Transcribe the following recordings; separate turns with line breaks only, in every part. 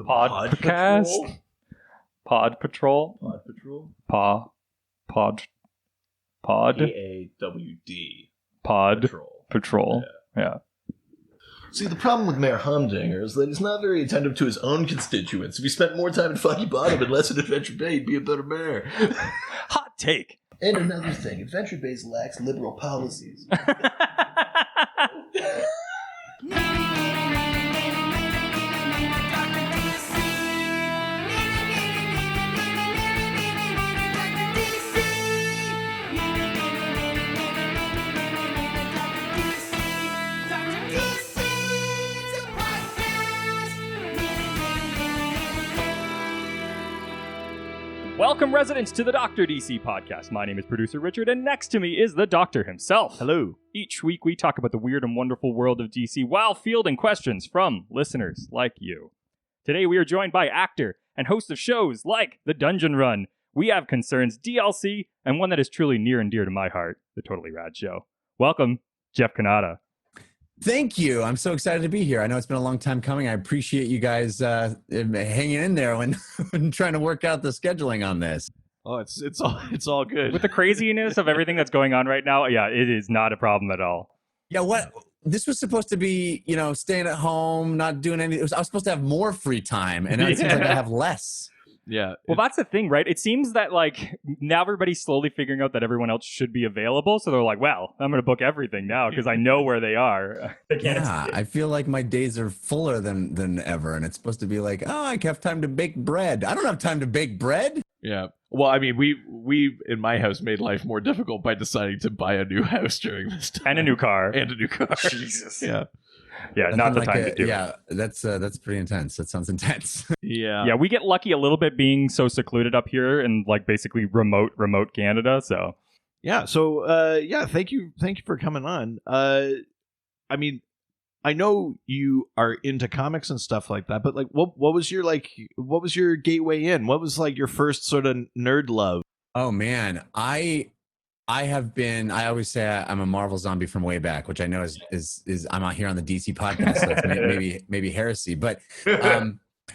Podcast. Pod Patrol.
Pod Patrol.
Pod.
PAWD.
Pod Patrol. Yeah.
See, the problem with Mayor Humdinger is that he's not very attentive to his own constituents. If he spent more time in Foggy Bottom and less in Adventure Bay, he'd be a better mayor.
Hot take.
And another thing, Adventure Bay lacks liberal policies.
Welcome, residents, to the Dr. DC podcast. My name is producer Richard, and next to me is the Doctor himself.
Hello.
Each week, we talk about the weird and wonderful world of DC while fielding questions from listeners like you. Today, we are joined by actor and host of shows like The Dungeon Run, We Have Concerns, DLC, and one that is truly near and dear to my heart, The Totally Rad Show. Welcome, Jeff Cannata.
Thank you. I'm so excited to be here. I know it's been a long time coming. I appreciate you guys hanging in there when trying to work out the scheduling on this.
Oh, it's all good.
With the craziness of everything that's going on right now, yeah, it is not a problem at all.
Yeah, this was supposed to be, staying at home, not doing anything. I was supposed to have more free time, and now it seems like I have less.
Yeah.
Well, that's the thing, right? It seems that, now everybody's slowly figuring out that everyone else should be available. So they're like, well, I'm going to book everything now because I know where they are.
Yeah, I feel like my days are fuller than ever. And it's supposed to be like, oh, I have time to bake bread. I don't have time to bake bread.
Yeah. Well, I mean, we in my house made life more difficult by deciding to buy a new house during this time.
And a new car.
Jesus. Yeah.
Yeah, not the time to do it.
Yeah, that's pretty intense. That sounds intense.
Yeah.
Yeah, we get lucky a little bit being so secluded up here in basically remote Canada. So
yeah. So thank you for coming on. I mean, I know you are into comics and stuff like that, but what was your gateway in? What was your first sort of nerd love?
Oh man, I always say I'm a Marvel zombie from way back, which I know is I'm out here on the DC podcast, so it's maybe heresy. But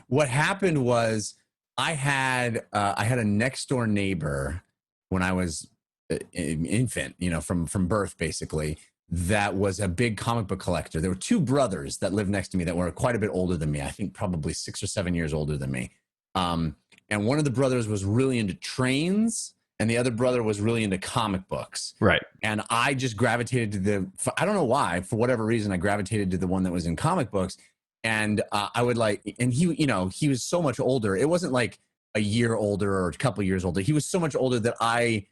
what happened was I had a next door neighbor when I was an infant, from birth basically, that was a big comic book collector. There were two brothers that lived next to me that were quite a bit older than me. I think probably 6 or 7 years older than me. And one of the brothers was really into trains, and the other brother was really into comic books.
Right.
And I just gravitated to I don't know why, for whatever reason, I gravitated to the one that was in comic books. And I would and he was so much older. It wasn't like a year older or a couple years older. He was so much older that I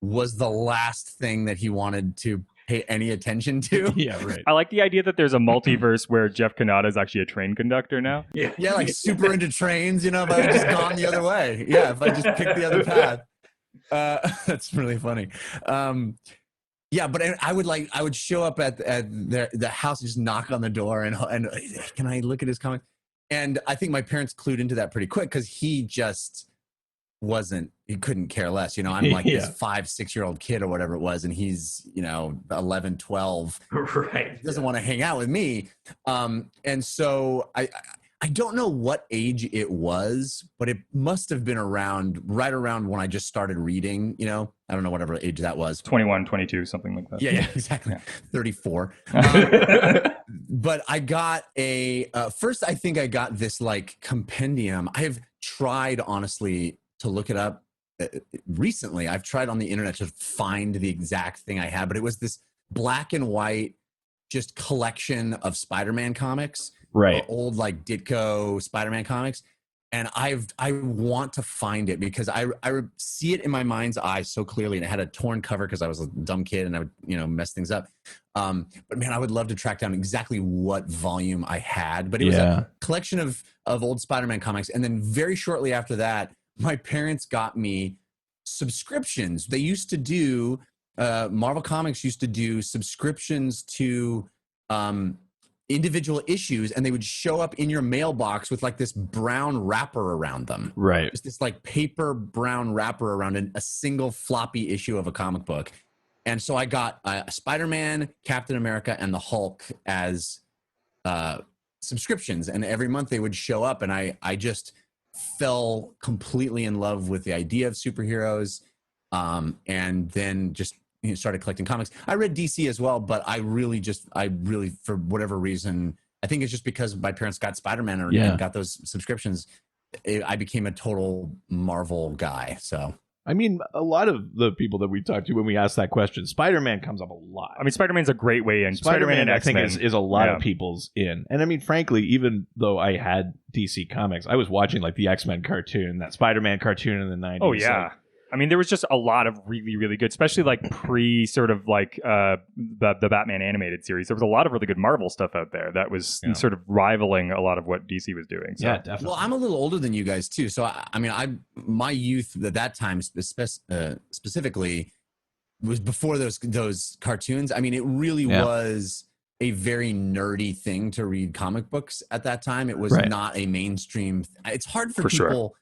was the last thing that he wanted to pay any attention to.
Yeah, right.
I like the idea that there's a multiverse where Jeff Cannata is actually a train conductor now.
Yeah, like super into trains, if I had just gone the other way. Yeah, if I just picked the other path. That's really funny. Yeah, but I would show up at the house and just knock on the door and can I look at his comic? And I think my parents clued into that pretty quick because he just he couldn't care less. I'm like this 5-6 year old kid or whatever it was, and he's 11, 12.
Right.
He doesn't want to hang out with me. And so I don't know what age it was, but it must have been right around when I just started reading, I don't know whatever age that was.
21, 22, something like that.
Yeah, exactly. Yeah. 34. But I got first I think I got this compendium. I have tried honestly to look it up recently. I've tried on the internet to find the exact thing I had, but it was this black and white just collection of Spider-Man comics.
Right.
Old Ditko Spider-Man comics. And I want to find it because I see it in my mind's eye so clearly. And it had a torn cover because I was a dumb kid and I would, mess things up. But man, I would love to track down exactly what volume I had. But it was a collection of old Spider-Man comics. And then very shortly after that, my parents got me subscriptions. They used to do, Marvel Comics used to do subscriptions to individual issues, and they would show up in your mailbox with this brown wrapper around them.
Right.
Just this paper brown wrapper around a single floppy issue of a comic book. And so I got Spider-Man, Captain America, and the Hulk as subscriptions, and every month they would show up, and I just fell completely in love with the idea of superheroes, and then just started collecting comics. I read DC as well, but I really for whatever reason, I think it's just because my parents got Spider-Man and got those subscriptions, I became a total Marvel guy. So
I mean, a lot of the people that we talk to when we ask that question, Spider-Man comes up a lot.
I mean, Spider-Man's a great way in.
Spider-Man,
and
I think,
X-Men.
is a lot of people's in. And I mean, frankly, even though I had DC Comics, I was watching like the X-Men cartoon, that Spider-Man cartoon in the 90s.
Oh, yeah.
Like,
I mean, there was just a lot of really, really good, especially like pre sort of like the Batman animated series. There was a lot of really good Marvel stuff out there that was sort of rivaling a lot of what DC was doing. So.
Yeah, definitely.
Well, I'm a little older than you guys too, so I mean, my youth at that time specifically was before those cartoons. I mean, it really was a very nerdy thing to read comic books at that time. It was not a mainstream. It's hard for people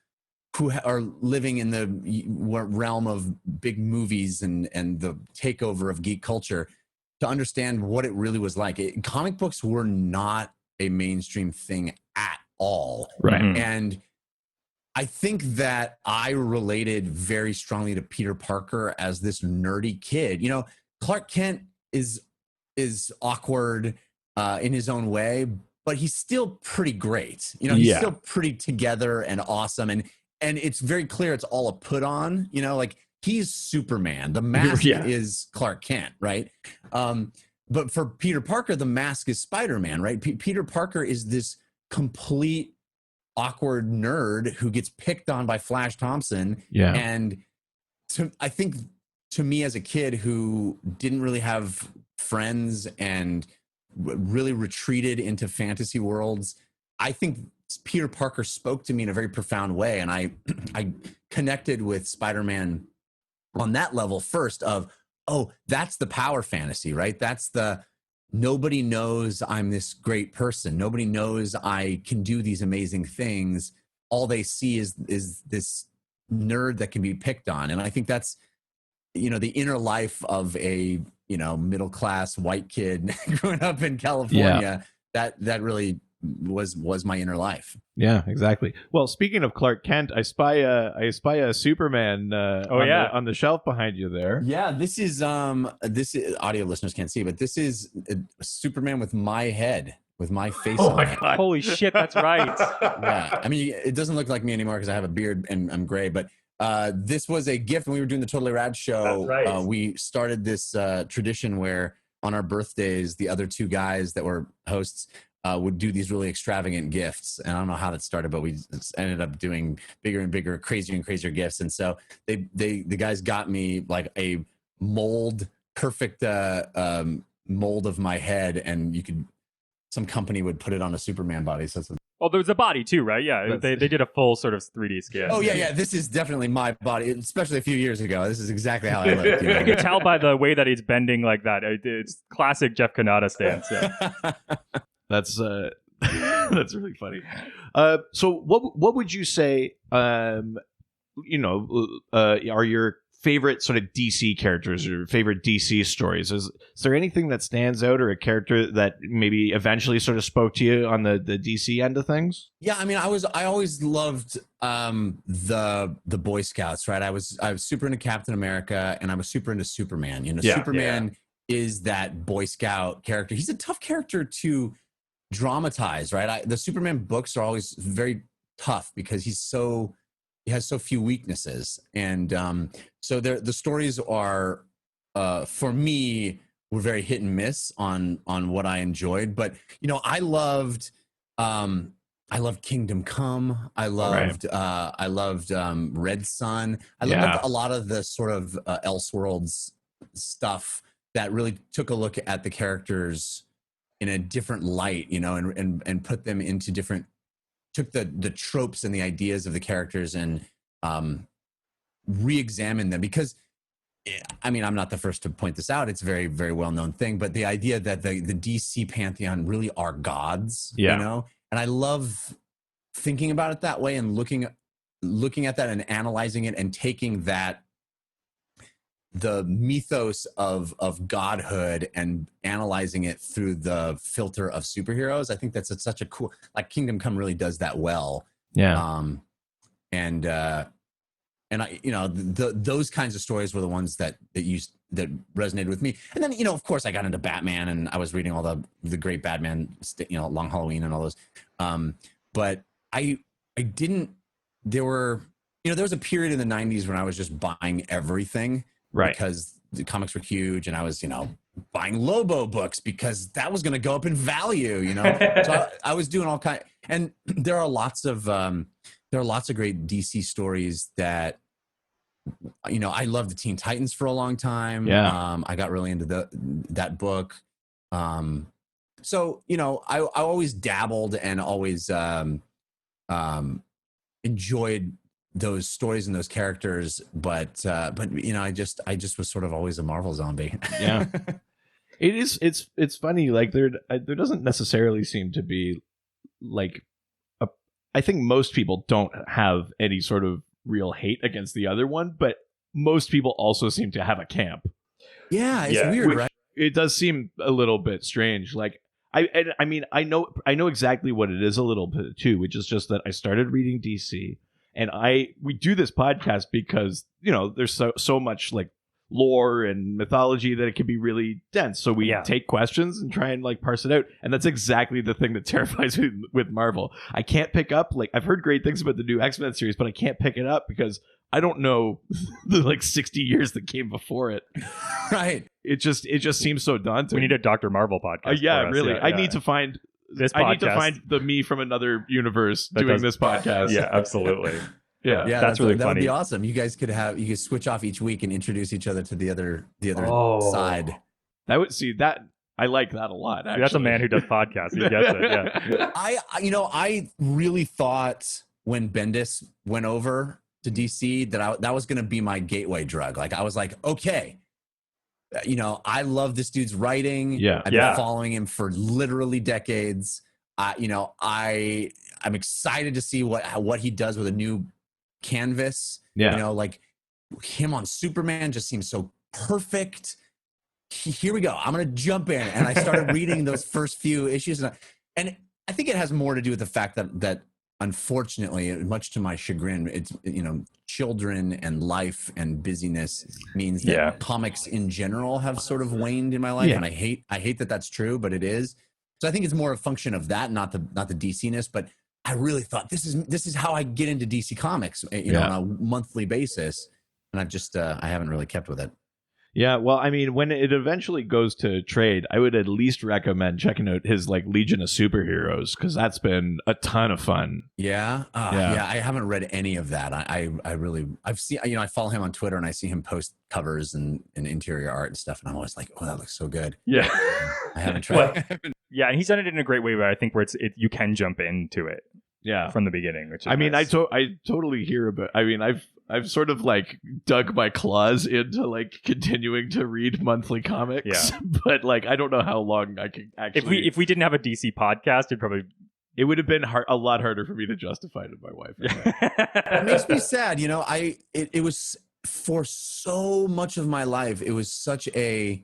who are living in the realm of big movies and the takeover of geek culture to understand what it really was like. Comic books were not a mainstream thing at all.
Right.
Mm-hmm.
And I think that I related very strongly to Peter Parker as this nerdy kid. You know, Clark Kent is awkward in his own way, but he's still pretty great. You know, he's still pretty together and awesome. And it's very clear it's all a put on, you know, like he's Superman. The mask is Clark Kent, right? But for Peter Parker, the mask is Spider-Man, right? Peter Parker is this complete awkward nerd who gets picked on by Flash Thompson. Yeah. And I think to me as a kid who didn't really have friends and really retreated into fantasy worlds, I think Peter Parker spoke to me in a very profound way. And I connected with Spider-Man on that level first of, oh, that's the power fantasy, right? That's the, nobody knows I'm this great person. Nobody knows I can do these amazing things. All they see is this nerd that can be picked on. And I think that's, you know, the inner life of a, you know, middle-class white kid growing up in California. That really was my inner life.
Yeah, exactly. Well, speaking of Clark Kent, I spy a Superman on the shelf behind you there.
Yeah, this is audio listeners can't see, but this is a Superman with my head, with my face on it.
God. Holy shit, that's right.
Yeah, I mean, it doesn't look like me anymore because I have a beard and I'm gray, but this was a gift when we were doing the Totally Rad show.
That's right.
We started this tradition where on our birthdays, the other two guys that were hosts would do these really extravagant gifts. And I don't know how that started, but we ended up doing bigger and bigger, crazier and crazier gifts. And so the guys got me like a perfect mold of my head, and some company would put it on a Superman body. So
there was a body too, right? Yeah, they did a full sort of 3D scan.
Oh yeah. This is definitely my body, especially a few years ago. This is exactly how I looked. You know?
You can tell by the way that he's bending like that. It's classic Jeff Cannata stance. Yeah.
That's that's really funny. So what would you say? Are your favorite sort of DC characters or favorite DC stories? Is there anything that stands out, or a character that maybe eventually sort of spoke to you on the DC end of things?
Yeah, I mean, I always loved the Boy Scouts, right? I was super into Captain America, and I was super into Superman. You know, Superman is that Boy Scout character. He's a tough character to dramatize, right? The Superman books are always very tough because he has so few weaknesses, and so the stories are for me were very hit and miss on what I enjoyed. But you know, I loved Kingdom Come. I loved Red Sun. I loved a lot of the sort of Elseworlds stuff that really took a look at the characters in a different light, you know, and put them into different, took the tropes and the ideas of the characters and re-examine them. Because, I mean, I'm not the first to point this out. It's a very, very well-known thing. But the idea that the DC pantheon really are gods, you know? And I love thinking about it that way and looking at that and analyzing it and taking that the mythos of godhood and analyzing it through the filter of superheroes. I think that's such a cool, like Kingdom Come really does that well.
Yeah.
And I, those kinds of stories were the ones that resonated with me. And then, of course I got into Batman, and I was reading all the great Batman, Long Halloween and all those. But I didn't, there was a period in the 90s when I was just buying everything.
Right.
Because the comics were huge, and I was, buying Lobo books because that was going to go up in value, So I was doing all kinds, and there are lots of great DC stories that, I loved the Teen Titans for a long time.
Yeah.
I got really into that book. So, I always dabbled and always enjoyed those stories and those characters, but I just was sort of always a Marvel zombie.
Yeah. It's funny, like there doesn't necessarily seem to be like I think most people don't have any sort of real hate against the other one, but most people also seem to have a camp.
Yeah, it's weird, right?
It does seem a little bit strange. Like I mean I know exactly what it is a little bit too, which is just that I started reading DC. And we do this podcast because, there's so much like lore and mythology that it can be really dense. So we take questions and try and like parse it out. And that's exactly the thing that terrifies me with Marvel. I can't pick up, like, I've heard great things about the new X-Men series, but I can't pick it up because I don't know the like 60 years that came before it.
Right.
It just seems so daunting.
We need a Dr. Marvel podcast.
Yeah, really. I need to find
this podcast.
I need to find the me from another universe doing this podcast.
Yeah, absolutely.
Yeah,
that's really funny.
That would be awesome. You guys could switch off each week and introduce each other to the other side.
That would I like that a lot. Actually.
That's a man who does podcasts. He gets it. Yeah.
I really thought when Bendis went over to DC that was going to be my gateway drug. Like I was like, okay, I love this dude's writing.
Yeah,
I've been following him for literally decades. I'm excited to see what he does with a new canvas.
Yeah.
Like him on Superman just seems so perfect. Here we go. I'm going to jump in. And I started reading those first few issues. And I think it has more to do with the fact that unfortunately, much to my chagrin, it's, children and life and busyness means that comics in general have sort of waned in my life. Yeah. And I hate that that's true, but it is. So I think it's more a function of that, not the DC-ness, but I really thought this is how I get into DC Comics, on a monthly basis. And I've just, I haven't really kept with it.
Yeah, well, I mean, when it eventually goes to trade, I would at least recommend checking out his like Legion of Superheroes, because that's been a ton of fun.
Yeah, I haven't read any of that. I've seen, I follow him on Twitter and I see him post covers and interior art and stuff, and I'm always like, oh, that looks so good.
Yeah,
I haven't tried.
Yeah, and he's done it in a great way, where I think you can jump into it.
Yeah,
from the beginning. Which is
I mean,
nice.
I totally hear about. I mean, I've sort of like dug my claws into like continuing to read monthly comics, but like I don't know how long I can actually.
If we didn't have a DC podcast,
it would have been a lot harder for me to justify to my wife.
It makes me sad, it was for so much of my life. It was such a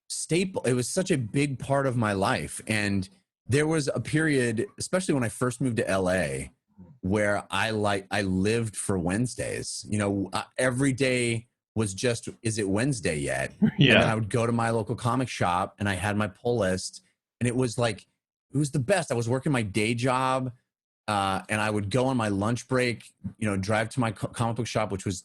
staple. It was such a big part of my life, and there was a period, especially when I first moved to LA, where I lived for Wednesdays. Every day was just, is it Wednesday yet?
Yeah.
And then I would go to my local comic shop and I had my pull list, and it was the best. I was working my day job, and I would go on my lunch break, drive to my comic book shop, which was,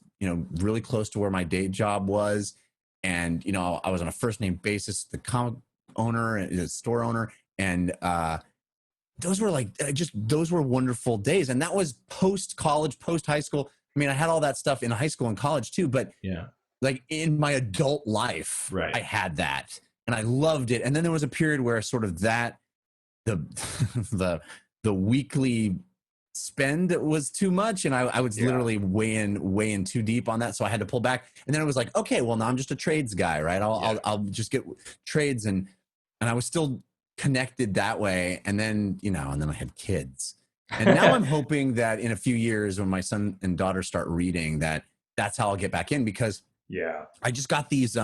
really close to where my day job was. And, I was on a first name basis, the comic owner and the store owner. And those were wonderful days. And that was post-college, post-high school. I mean, I had all that stuff in high school and college too, but like in my adult life, I had that and I loved it. And then there was a period where sort of that, the weekly spend was too much. And I was literally way in too deep on that. So I had to pull back. And then it was like, okay, well now I'm just a trades guy, right? I'll just get trades. And I was still connected that way, and then and then I had kids, and now I'm hoping that in a few years when my son and daughter start reading, that's how I'll get back in, because
Yeah.
I just got these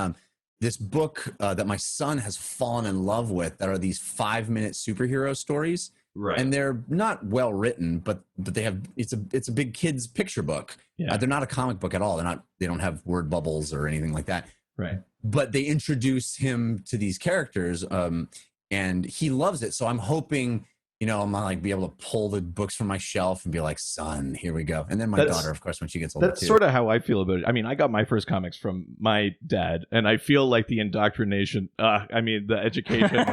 this book that my son has fallen in love with that are these 5-minute superhero stories.
Right.
And they're not well written, but they have it's a big kids picture book.
Yeah.
They're not a comic book at all. They don't have word bubbles or anything like that.
Right.
But they introduce him to these characters, and he loves it. So I'm hoping, I'm gonna like be able to pull the books from my shelf and be like, son, here we go. And then my daughter, of course, when she gets older,
that's sort of how I feel about it. I mean, I got my first comics from my dad, and I feel like the indoctrination, the education of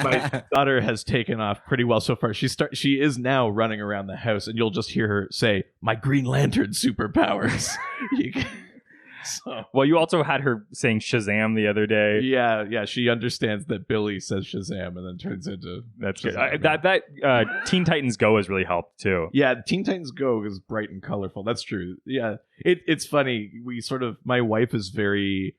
my daughter has taken off pretty well so far. She is now running around the house, and you'll just hear her say, "My Green Lantern superpowers." So,
well, you also had her saying Shazam the other day.
Yeah, she understands that Billy says Shazam and then turns into
that's good.
Shazam.
That Teen Titans Go has really helped too.
Yeah, Teen Titans Go is bright and colorful. That's true. Yeah, it's funny. My wife is very,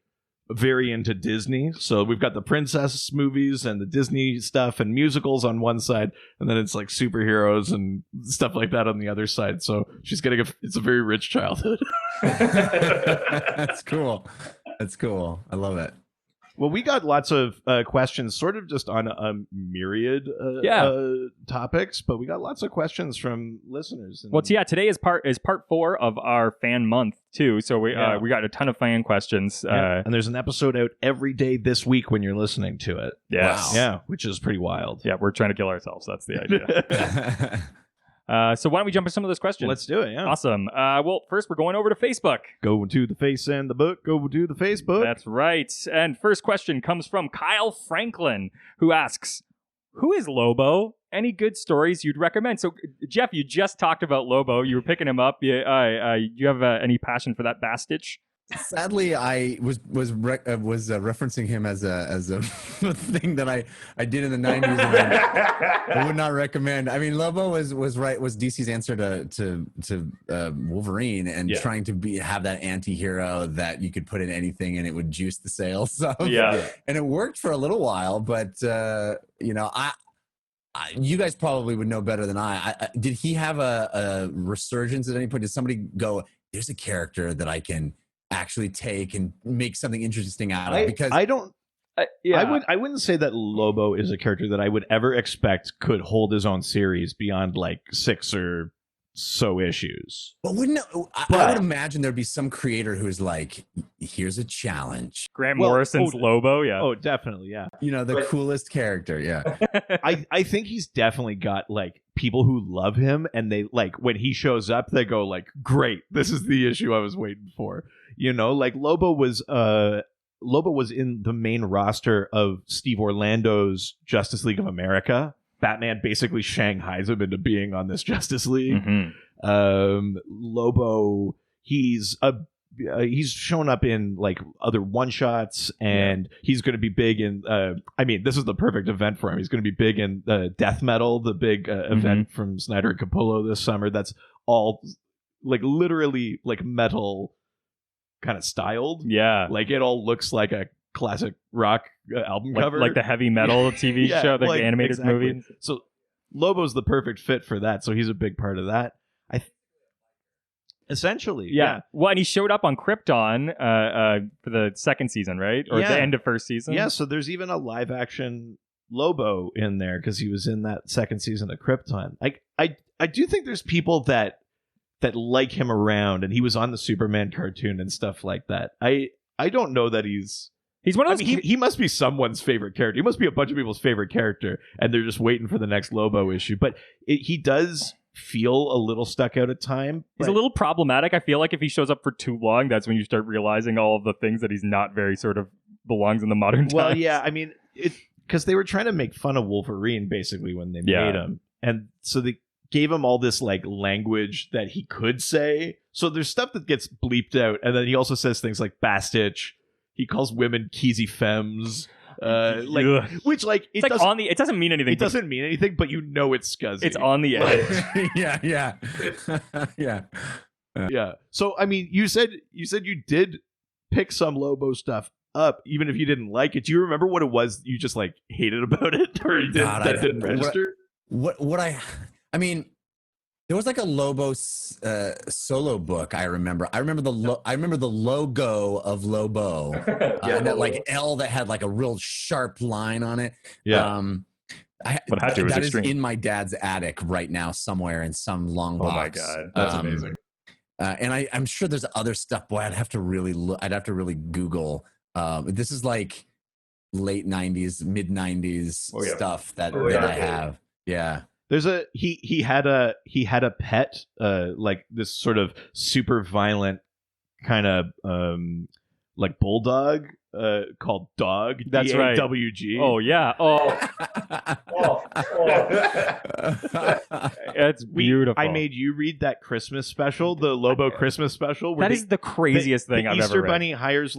very into Disney, so we've got the princess movies and the Disney stuff and musicals on one side, and then it's like superheroes and stuff like that on the other side. So she's getting it's a very rich childhood.
That's cool. I love it.
Well, we got lots of questions sort of just on a myriad topics, but we got lots of questions from listeners.
Well, today is part 4 of our fan month too. So we got a ton of fan questions.
And there's an episode out every day this week when you're listening to it.
Yes.
Wow.
Yeah, which is pretty wild.
Yeah, we're trying to kill ourselves. That's the idea. So why don't we jump into some of those questions?
Let's do it, yeah.
Awesome. Well, first we're going over to Facebook.
Go to the face and the book. Go to the Facebook.
That's right. And first question comes from Kyle Franklin, who asks, who is Lobo? Any good stories you'd recommend? So, Jeff, you just talked about Lobo. You were picking him up. You have any passion for that Bastich?
Sadly, I was referencing him as a thing that I did in the 90s. And I would not recommend. I mean, Lobo was DC's answer to Wolverine and trying to have that anti-hero that you could put in anything and it would juice the sales.
Yeah,
and it worked for a little while, but you guys probably would know better than I. Did he have a resurgence at any point? Did somebody go, there's a character that I can actually take and make something interesting out of? Because
I don't. I wouldn't say that Lobo is a character that I would ever expect could hold his own series beyond like 6 or so issues.
But I would imagine there'd be some creator who's like, here's a challenge.
Grant Morrison's Lobo, yeah.
Oh, definitely, yeah.
The coolest character, yeah.
I think he's definitely got like people who love him, and they like when he shows up, they go like, great, this is the issue I was waiting for. Like Lobo was in the main roster of Steve Orlando's Justice League of America. Batman basically shanghais him into being on this Justice League.
Mm-hmm.
Lobo, he's shown up in like other one-shots, and he's going to be big in this is the perfect event for him. He's going to be big in Death Metal, the big event from Snyder and Capullo this summer. That's all like literally like metal kind of styled.
Yeah,
like it all looks like a classic rock album cover,
like the heavy metal TV show, the animated movie.
So Lobo's the perfect fit for that, so he's a big part of that. Essentially, yeah.
Well, and he showed up on Krypton for the second season, right? Or the end of first season.
Yeah, so there's even a live action Lobo in there because he was in that second season of Krypton. I do think there's people that like him around, and he was on the Superman cartoon and stuff like that. I don't know that he's one of those. He must be someone's favorite character. He must be a bunch of people's favorite character, and they're just waiting for the next Lobo issue. But he does feel a little stuck out at time.
He's a little problematic. I feel like if he shows up for too long, that's when you start realizing all of the things that he's not very sort of belongs in the modern times.
Well, yeah, I mean, because they were trying to make fun of Wolverine basically when they made him, and so they gave him all this like language that he could say. So there's stuff that gets bleeped out, and then he also says things like Bastich. He calls women Keezy Femmes. Which like
it doesn't mean anything.
It doesn't mean anything, but you know it's scuzzy.
It's on the edge.
Yeah. So I mean, you said you did pick some Lobo stuff up, even if you didn't like it. Do you remember what it was you just like hated about it, or didn't register?
I mean, There was like a Lobo solo book. I remember the logo of Lobo. And that like L that had like a real sharp line on it.
Yeah.
That is in my dad's attic right now somewhere in some long box.
Oh my God,
that's amazing.
And I'm sure there's other stuff. Boy, I'd have to really Google. This is like late 90s, mid 90s stuff that I have. Yeah.
There's he had a pet, like this sort of super violent kind of like bulldog called Dog.
That's right.
DAWG.
Oh yeah. Oh. It's beautiful.
I made you read that Christmas special, the Lobo Christmas special.
That is the craziest thing I've
Easter
ever read.
Bunny hires.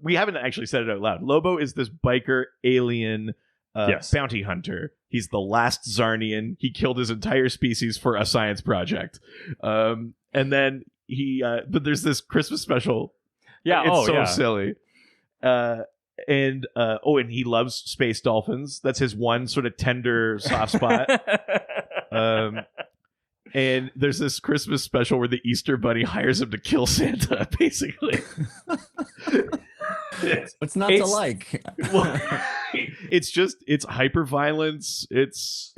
We haven't actually said it out loud. Lobo is this biker alien bounty hunter. He's the last Zarnian. He killed his entire species for a science project. And then but there's this Christmas special.
Yeah.
It's silly. And he loves space dolphins. That's his one sort of tender soft spot. And there's this Christmas special where the Easter Bunny hires him to kill Santa, basically.
What's not to like?
Well, it's hyper violence. It's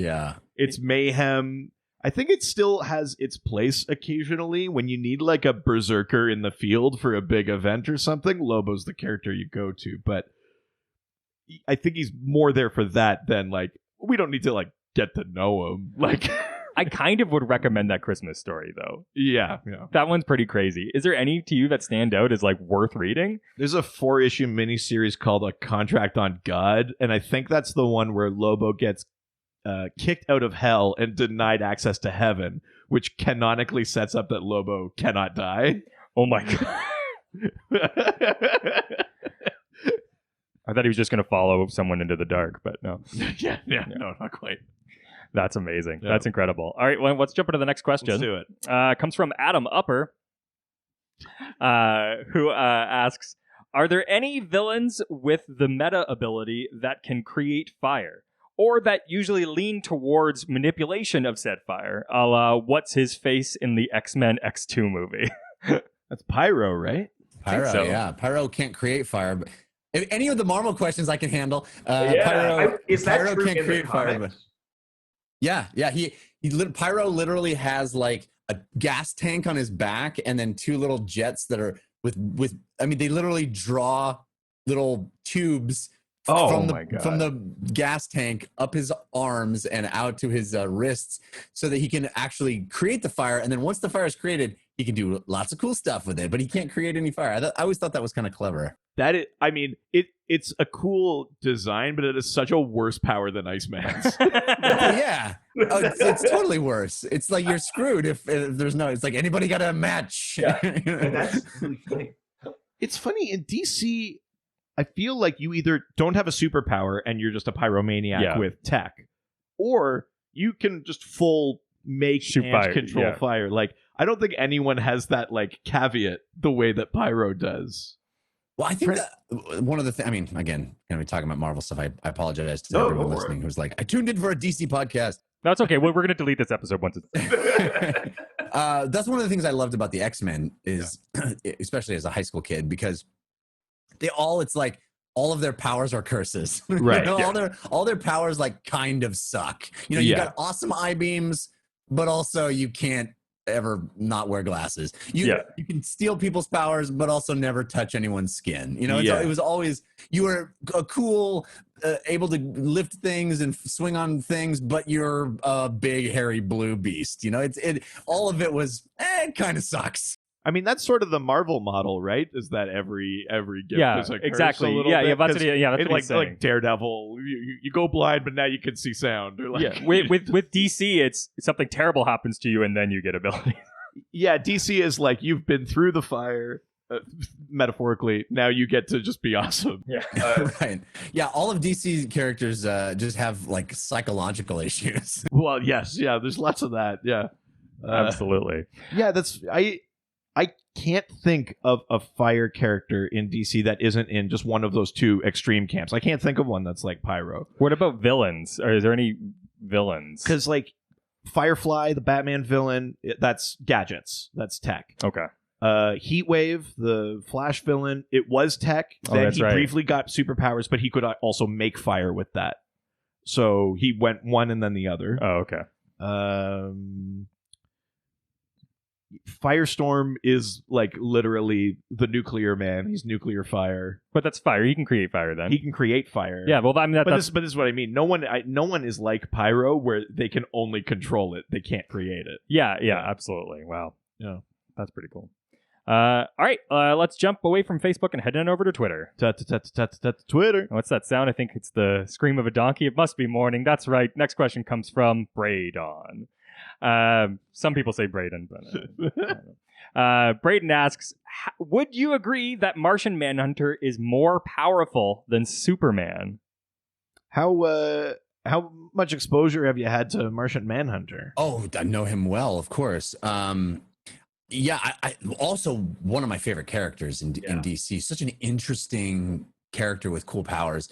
mayhem. I think it still has its place occasionally when you need like a berserker in the field for a big event or something. Lobo's the character you go to, but I think he's more there for that than like we don't need to like get to know him. Like
I kind of would recommend that Christmas story though.
Yeah.
That one's pretty crazy. Is there any to you that stand out as like worth reading?
There's a 4-issue miniseries called A Contract on God, and I think that's the one where Lobo gets kicked out of hell and denied access to heaven, which canonically sets up that Lobo cannot die.
Oh my God. I thought he was just going to follow someone into the dark, but no.
Yeah, no, not quite.
That's amazing. Yeah. That's incredible. All right, well, let's jump into the next question.
Let's do it.
Comes from Adam Upper, who asks, are there any villains with the meta ability that can create fire? Or that usually lean towards manipulation of said fire, a la what's his face in the X-Men X2 movie?
That's Pyro, right?
Pyro,
so.
Yeah. Pyro can't create fire, but if any of the Marvel questions I can handle.
Pyro
can't create fire. But yeah. Pyro literally has like a gas tank on his back and then 2 little jets that are with. I mean, they literally draw little tubes. From the gas tank up his arms and out to his wrists so that he can actually create the fire. And then once the fire is created, he can do lots of cool stuff with it, but he can't create any fire. I always thought that was kind of clever.
It's a cool design, but it is such a worse power than Iceman's.
Yeah. It's totally worse. It's like you're screwed if there's no, it's like anybody got a match.
Yeah. And that's really funny.
It's funny in DC, I feel like you either don't have a superpower and you're just a pyromaniac with tech, or you can just full make and control fire. Like, I don't think anyone has that like caveat the way that Pyro does.
Well, I think that one of the things, I mean, again, going to be talking about Marvel stuff. I apologize to everyone listening who's like, I tuned in for a DC podcast.
That's okay. Well, we're going to delete this episode once it's
that's one of the things I loved about the X-Men is, especially as a high school kid, because it's like all of their powers are curses.
Right.
All their powers like kind of suck. You got awesome eye beams, but also you can't ever not wear glasses. You can steal people's powers, but also never touch anyone's skin. It was always, you were a cool, able to lift things and swing on things, but you're a big hairy blue beast. All of it was kind of sucks.
I mean, that's sort of the Marvel model, right? Is that every gift is a curse
exactly.
A little bit?
That's what he's saying.
Like Daredevil, you go blind, but now you can see sound. Or like,
with DC, it's something terrible happens to you, and then you get abilities.
Yeah, DC is like you've been through the fire, metaphorically. Now you get to just be awesome.
Yeah,
right. Yeah, all of DC's characters just have like psychological issues.
Well, yes, there's lots of that. Yeah,
absolutely.
Yeah, I can't think of a fire character in DC that isn't in just one of those 2 extreme camps. I can't think of one that's like Pyro.
What about villains? Or is there any villains?
Because like Firefly, the Batman villain, that's gadgets. That's tech.
Okay.
Heatwave, the Flash villain, it was tech.
Oh,
Then
that's
he
right.
briefly got superpowers, but he could also make fire with that. So he went one and then the other.
Oh, okay.
Firestorm is like literally the nuclear man. He's nuclear fire.
But that's fire. He can create fire then.
He can create fire.
Yeah, well, I mean,
But this is what I mean. No one is like Pyro, where they can only control it. They can't create it.
yeah, absolutely. Wow.
Yeah.
That's pretty cool. All right, let's jump away from Facebook and head on over to Twitter.
Twitter.
What's that sound? I think it's the scream of a donkey. It must be morning. That's right. Next question comes from Braydon. Some people say Braden, but I don't know. Braden asks, would you agree that Martian Manhunter is more powerful than Superman?
How much exposure have you had to Martian Manhunter?
Oh, I know him well, of course. Yeah, I also one of my favorite characters in DC. Such an interesting character with cool powers.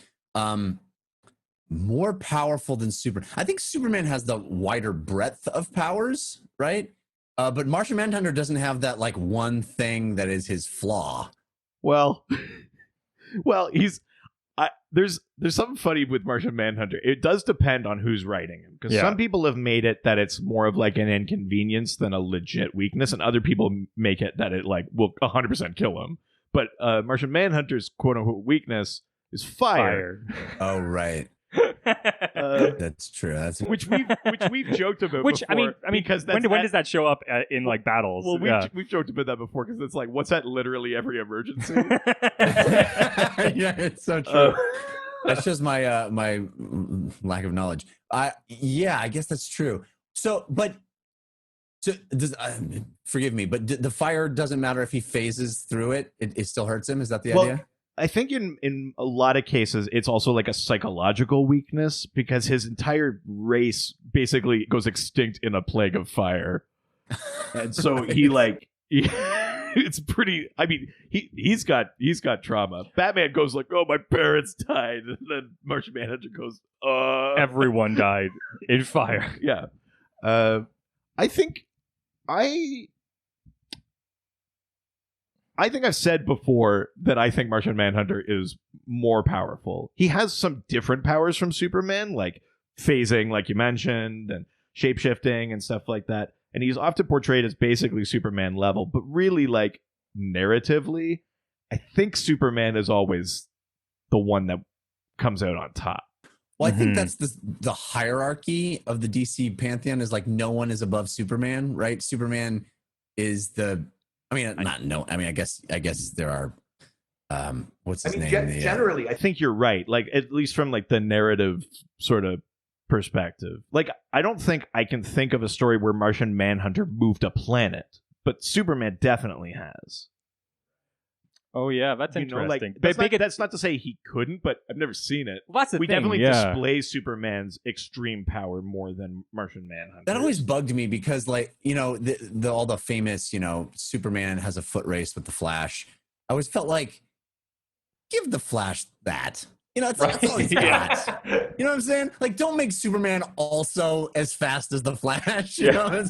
More powerful than Superman. I think Superman has the wider breadth of powers, right? But Martian Manhunter doesn't have that like one thing that is his flaw.
Well, there's something funny with Martian Manhunter. It does depend on who's writing him, because some people have made it that it's more of like an inconvenience than a legit weakness, and other people make it that it like will 100% kill him. But Martian Manhunter's quote unquote weakness is fire.
Oh, right. That's true. That's
which we've joked about.
Which
before,
I mean,
because
when does that show up in like battles?
Well, we've joked about that before, because it's like, what's that? Literally every emergency.
Yeah, it's so true. That shows my my lack of knowledge. I guess that's true. So, but forgive me, but the fire doesn't matter if he phases through it. It still hurts him. Is that the idea?
I think in a lot of cases, it's also like a psychological weakness, because his entire race basically goes extinct in a plague of fire. And so it's pretty, I mean, he's got trauma. Batman goes like, oh, my parents died. And then Martian Manhunter goes,
everyone died in fire.
Yeah. I think I've said before that I think Martian Manhunter is more powerful. He has some different powers from Superman, like phasing, like you mentioned, and shapeshifting and stuff like that. And he's often portrayed as basically Superman level, but really, like, narratively, I think Superman is always the one that comes out on top.
Well, I think that's the hierarchy of the DC pantheon, is like no one is above Superman, right? Superman is I guess there are. What's his name?
Generally, I think you're right. Like, at least from like the narrative sort of perspective. Like, I don't think I can think of a story where Martian Manhunter moved a planet, but Superman definitely has.
Oh yeah, that's interesting.
That's not to say he couldn't, but I've never seen it.
Well, that's the thing,
definitely display Superman's extreme power more than Martian Manhunter.
That always bugged me, because, like, you know, all the famous, you know, Superman has a foot race with the Flash. I always felt like, give the Flash that. You know, it's all he's got. You know what I'm saying? Like, don't make Superman also as fast as the Flash. You know?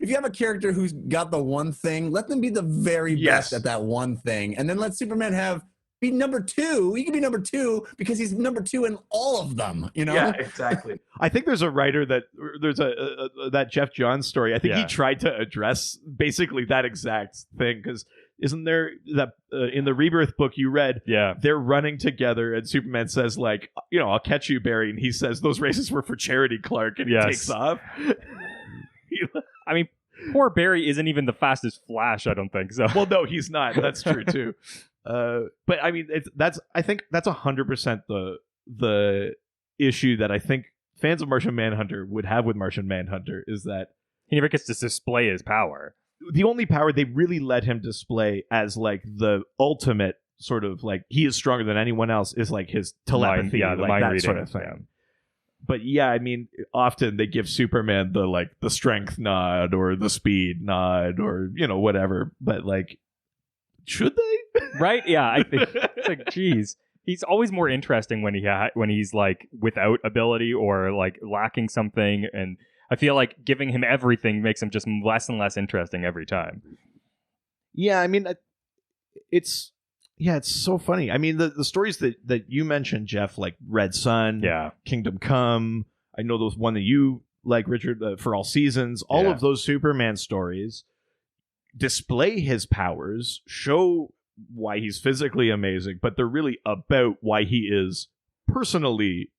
If you have a character who's got the one thing, let them be the very best at that one thing. And then let Superman be number two. He can be number two because he's number two in all of them, you know?
Yeah, exactly.
I think there's a writer there's that Jeff Johns story. I think he tried to address basically that exact thing, because isn't there that in the Rebirth book you read, they're running together and Superman says, like, you know, I'll catch you, Barry. And he says, those races were for charity, Clark. And he takes off.
I mean, poor Barry isn't even the fastest Flash, I don't think so.
Well, no, he's not. That's true too. But I mean, I think that's 100% the issue that I think fans of Martian Manhunter would have with Martian Manhunter, is that
he never gets to display his power.
The only power they really let him display as like the ultimate sort of like he is stronger than anyone else is like his telepathy,
the
like
mind
that
reading,
sort of thing. But yeah, I mean, often they give Superman the strength nod or the speed nod or, you know, whatever. But like, should they?
Right? Yeah, I think it's like, geez. He's always more interesting when when he's like without ability or like lacking something, and I feel like giving him everything makes him just less and less interesting every time.
Yeah, I mean, it's so funny. I mean, the stories that you mentioned, Jeff, like Red Sun, Kingdom Come. I know those one that you like, Richard, For All Seasons. All of those Superman stories display his powers, show why he's physically amazing, but they're really about why he is personally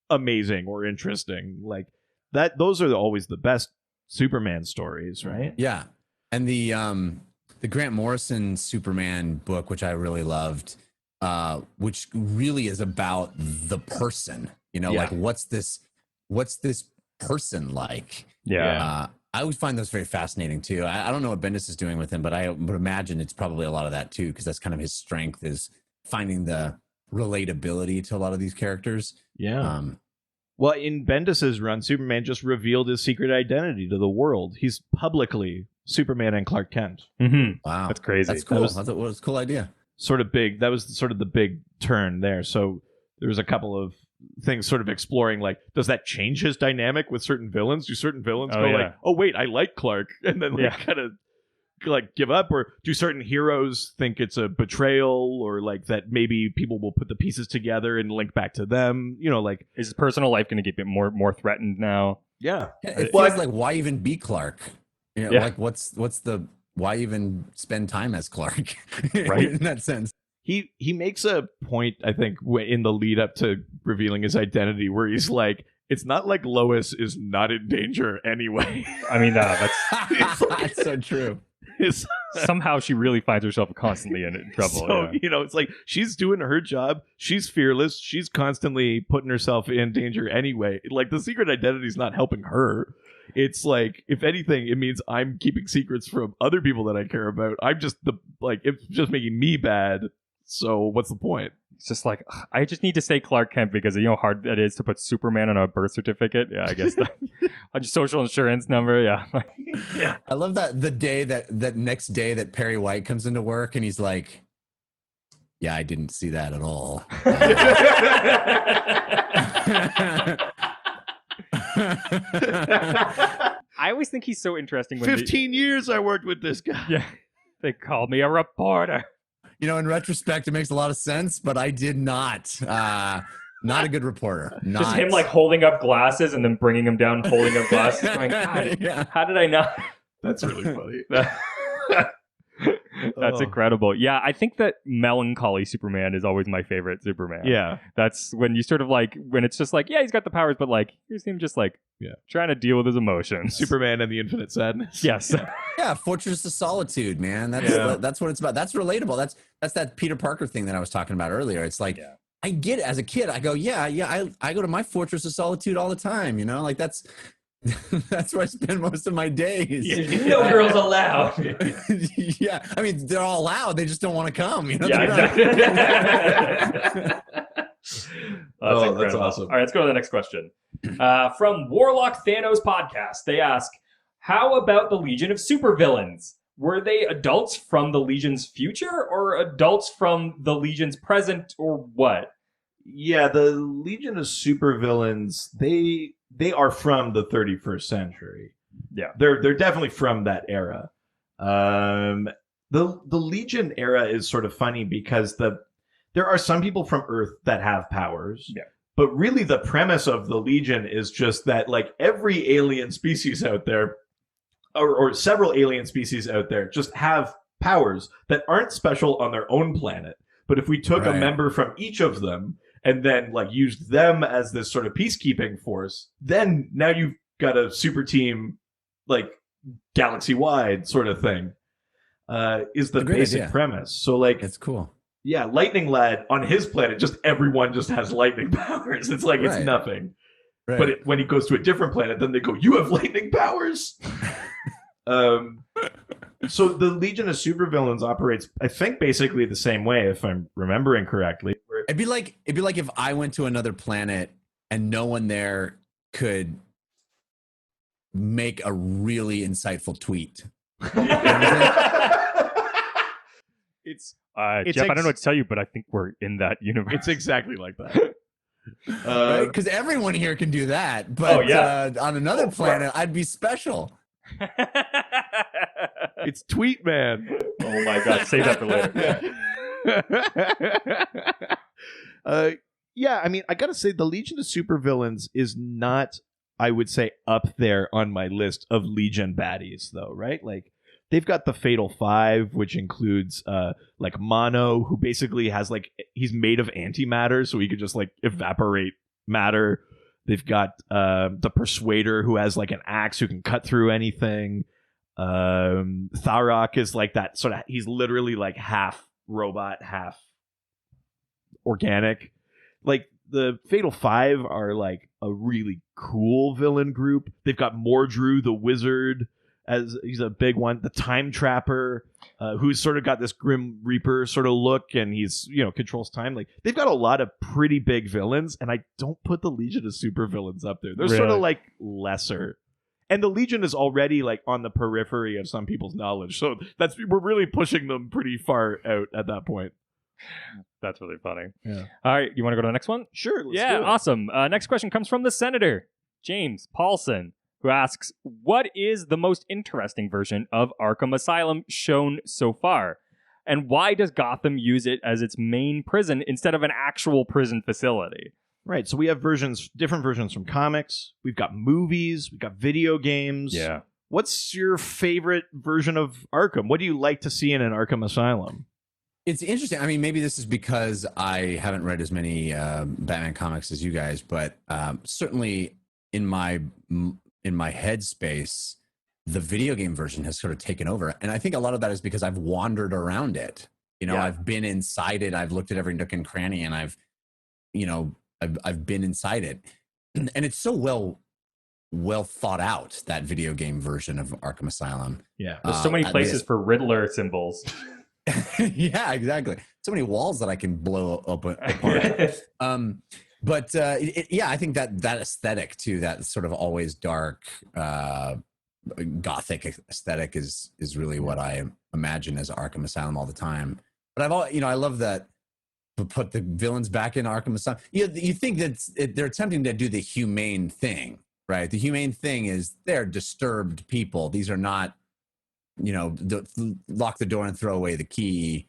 amazing or interesting. Like that, those are always the best Superman stories, right?
Yeah. And the Grant Morrison Superman book, which I really loved, which really is about the person, like what's this person like? I always find those very fascinating too. I don't know what Bendis is doing with him, but I would imagine it's probably a lot of that too, because that's kind of his strength, is finding the relatability to a lot of these characters.
Well, in Bendis's run, Superman just revealed his secret identity to the world. He's publicly Superman and Clark Kent.
Mm-hmm.
Wow,
that's crazy.
That's cool. That was a cool idea.
Sort of big. That was sort of the big turn there. So there was a couple of things sort of exploring, like, does that change his dynamic with certain villains? Do certain villains like, oh wait, I like Clark, and then kind of like give up? Or do certain heroes think it's a betrayal, or like that maybe people will put the pieces together and link back to them? Like,
is his personal life going to get more threatened now?
It feels like, why even be Clark? Like what's the why even spend time as Clark?
Right.
In that sense.
He makes a point, I think, in the lead up to revealing his identity, where he's like, it's not like Lois is not in danger anyway.
I mean, that's
that's so true.
Somehow she really finds herself constantly in trouble.
So, it's like she's doing her job. She's fearless. She's constantly putting herself in danger anyway. Like, the secret identity is not helping her. It's like, if anything, it means I'm keeping secrets from other people that I care about. I'm just it's just making me bad. So what's the point?
It's just like, I just need to say Clark Kent because how hard that is to put Superman on a birth certificate. Yeah, I guess on your social insurance number. Yeah.
Yeah. I love that next day that Perry White comes into work and he's like, yeah, I didn't see that at all.
I always think he's so interesting.
15 years I worked with this guy.
Yeah. They called me a reporter.
In retrospect, it makes a lot of sense, but I did not. Not a good reporter.
Just him like holding up glasses and then bringing them down, holding up glasses. Going, God, how did I not?
That's really funny.
That's incredible. Yeah, I think that melancholy Superman is always my favorite Superman.
Yeah.
That's when you sort of like, when it's just like, yeah, he's got the powers, but like, here's him just like trying to deal with his emotions.
Superman and the Infinite Sadness.
Yes.
Yeah, Fortress of Solitude, man. That's what it's about. That's relatable. That's that Peter Parker thing that I was talking about earlier. It's like, I get it. As a kid, I go, I go to my Fortress of Solitude all the time, like that's where I spend most of my days.
No girls allowed.
Yeah, I mean, they're all allowed. They just don't want to come.
Yeah, exactly. That's awesome. All right, let's go to the next question. From Warlock Thanos Podcast, they ask, how about the Legion of Supervillains? Were they adults from the Legion's future or adults from the Legion's present, or what?
Yeah, the Legion of Supervillains, they are from the 31st century.
Yeah.
They're definitely from that era. The Legion era is sort of funny because there are some people from Earth that have powers.
Yeah.
But really the premise of the Legion is just that like every alien species out there, or several alien species out there, just have powers that aren't special on their own planet. But if we took a member from each of them and then like used them as this sort of peacekeeping force, then now you've got a super team, like galaxy-wide sort of thing, is the basic premise. So like,
it's cool.
Yeah, Lightning Lad on his planet, just everyone just has lightning powers. It's like it's nothing. Right. But when he goes to a different planet, then they go, "You have lightning powers." So the Legion of Supervillains operates, I think, basically the same way, if I'm remembering correctly.
It'd be like if I went to another planet and no one there could make a really insightful tweet.
It's Jeff, I don't know what to tell you, but I think we're in that universe.
It's exactly like that.
Right? Because everyone here can do that, but on another planet, I'd be special.
It's Tweet Man.
Oh my god, save that for later.
Yeah, I mean, I gotta say, the Legion of Supervillains is not, I would say, up there on my list of Legion baddies, though, right? Like, they've got the Fatal Five, which includes, like, Mono, who basically has, like, he's made of antimatter, so he could just, like, evaporate matter. They've got the Persuader, who has, like, an axe who can cut through anything. Tharok is, like, that sort of, he's literally, like, half robot, half organic. Like, the Fatal Five are, like, a really cool villain group. They've got Mordru, the Wizard, as he's a big one. The Time Trapper, who's sort of got this Grim Reaper sort of look, and he's, you know, controls time. Like, they've got a lot of pretty big villains, and I don't put the Legion of Super Villains up there. They're sort of, like, lesser. And the Legion is already, like, on the periphery of some people's knowledge. So we're really pushing them pretty far out at that point.
That's really funny.
Yeah.
All right, you want to go to the next one?
Sure. Let's
Yeah,
do it.
awesome. Next question comes from the Senator, James Paulson, who asks, what is the most interesting version of Arkham Asylum shown so far? And why does Gotham use it as its main prison instead of an actual prison facility?
Right. So we have different versions from comics. We've got movies. We've got video games.
Yeah.
What's your favorite version of Arkham? What do you like to see in an Arkham Asylum?
It's interesting. I mean, maybe this is because I haven't read as many Batman comics as you guys, but certainly in my headspace, the video game version has sort of taken over, and I think a lot of that is because I've wandered around it. You know, I've been inside it. I've looked at every nook and cranny, and I've been inside it, and it's so well thought out, that video game version of Arkham Asylum.
Yeah.
There's so many places for Riddler symbols.
Yeah, exactly. So many walls that I can blow apart. But I think that aesthetic too, that sort of always dark, gothic aesthetic is really what I imagine as Arkham Asylum all the time. But I love that. Put the villains back in Arkham Asylum. You think that they're attempting to do the humane thing, right? The humane thing is they're disturbed people. These are not, lock the door and throw away the key.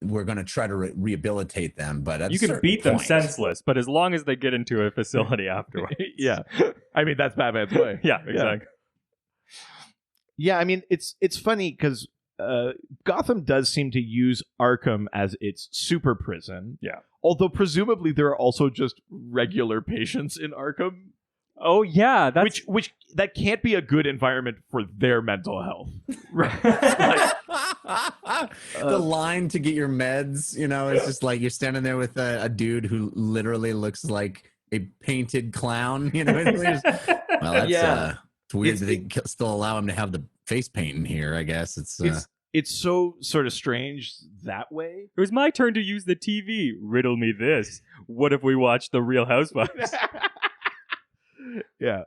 We're going to try to rehabilitate them, but
you can beat them senseless, but as long as they get into a facility afterwards.
Yeah. I mean, that's Batman's way.
Yeah, exactly.
Yeah, I mean, it's funny because Gotham does seem to use Arkham as its super prison.
Yeah.
Although presumably there are also just regular patients in Arkham.
Oh yeah, that's
which that can't be a good environment for their mental health. Right.
The line to get your meds, it's just like you're standing there with a dude who literally looks like a painted clown. It's weird that they still allow him to have the face paint in here. I guess
it's so sort of strange that way.
It was my turn to use the TV. Riddle me this. What if we watched The Real Housewives?
Yeah.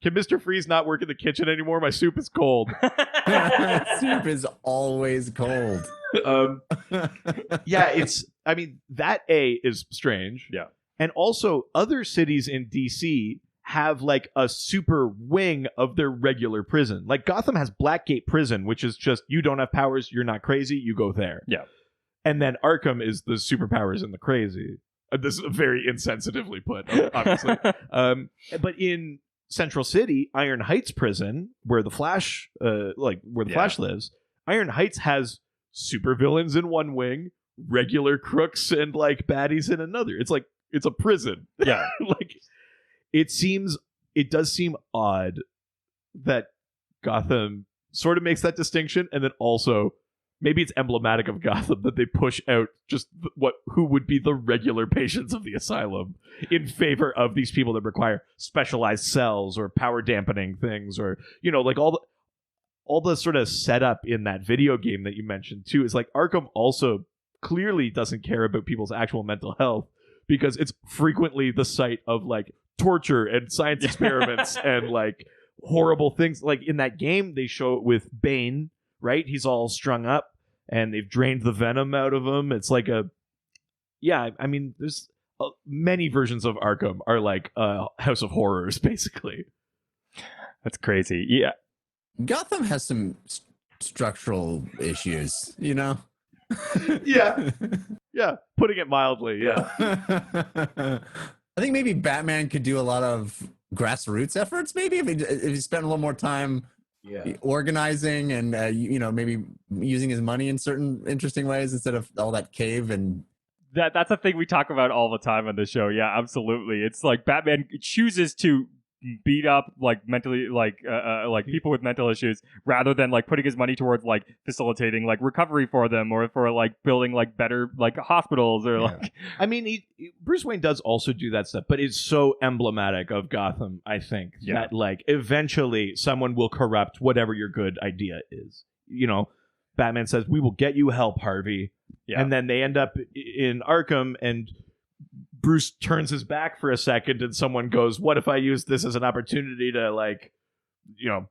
Can Mr. Freeze not work in the kitchen anymore? My soup is cold.
Soup is always cold.
That is strange.
Yeah.
And also, other cities in DC have like a super wing of their regular prison. Like Gotham has Blackgate Prison, which is just, you don't have powers, you're not crazy, you go there.
Yeah.
And then Arkham is the superpowers and the crazy. This is very insensitively put, obviously. But in Central City, Iron Heights Prison, where the Flash, Flash lives, Iron Heights has supervillains in one wing, regular crooks and like baddies in another. It's like it's a prison.
Yeah,
it does seem odd that Gotham sort of makes that distinction, and then also maybe it's emblematic of Gotham that they push out just who would be the regular patients of the asylum in favor of these people that require specialized cells or power dampening things, or like all the sort of setup in that video game that you mentioned too is like Arkham also clearly doesn't care about people's actual mental health because it's frequently the site of like torture and science experiments and like horrible things. Like in that game they show it with Bane, right? He's all strung up, and they've drained the venom out of him. It's like I mean, there's many versions of Arkham are like House of Horrors, basically.
That's crazy. Yeah.
Gotham has some structural issues, you know?
Yeah. Yeah, putting it mildly, yeah.
I think maybe Batman could do a lot of grassroots efforts, maybe, if he spent a little more time organizing and, maybe using his money in certain interesting ways instead of all that cave and...
That's a thing we talk about all the time on the show. Yeah, absolutely. It's like Batman chooses to beat up like mentally like people with mental issues rather than like putting his money towards like facilitating like recovery for them or for like building like better like hospitals or like.
I mean, Bruce Wayne does also do that stuff, but it's so emblematic of Gotham, I think, that like eventually someone will corrupt whatever your good idea is. You know, Batman says, "We will get you help, Harvey." Yeah. And then they end up in Arkham, and Bruce turns his back for a second, and someone goes, "What if I use this as an opportunity to, like,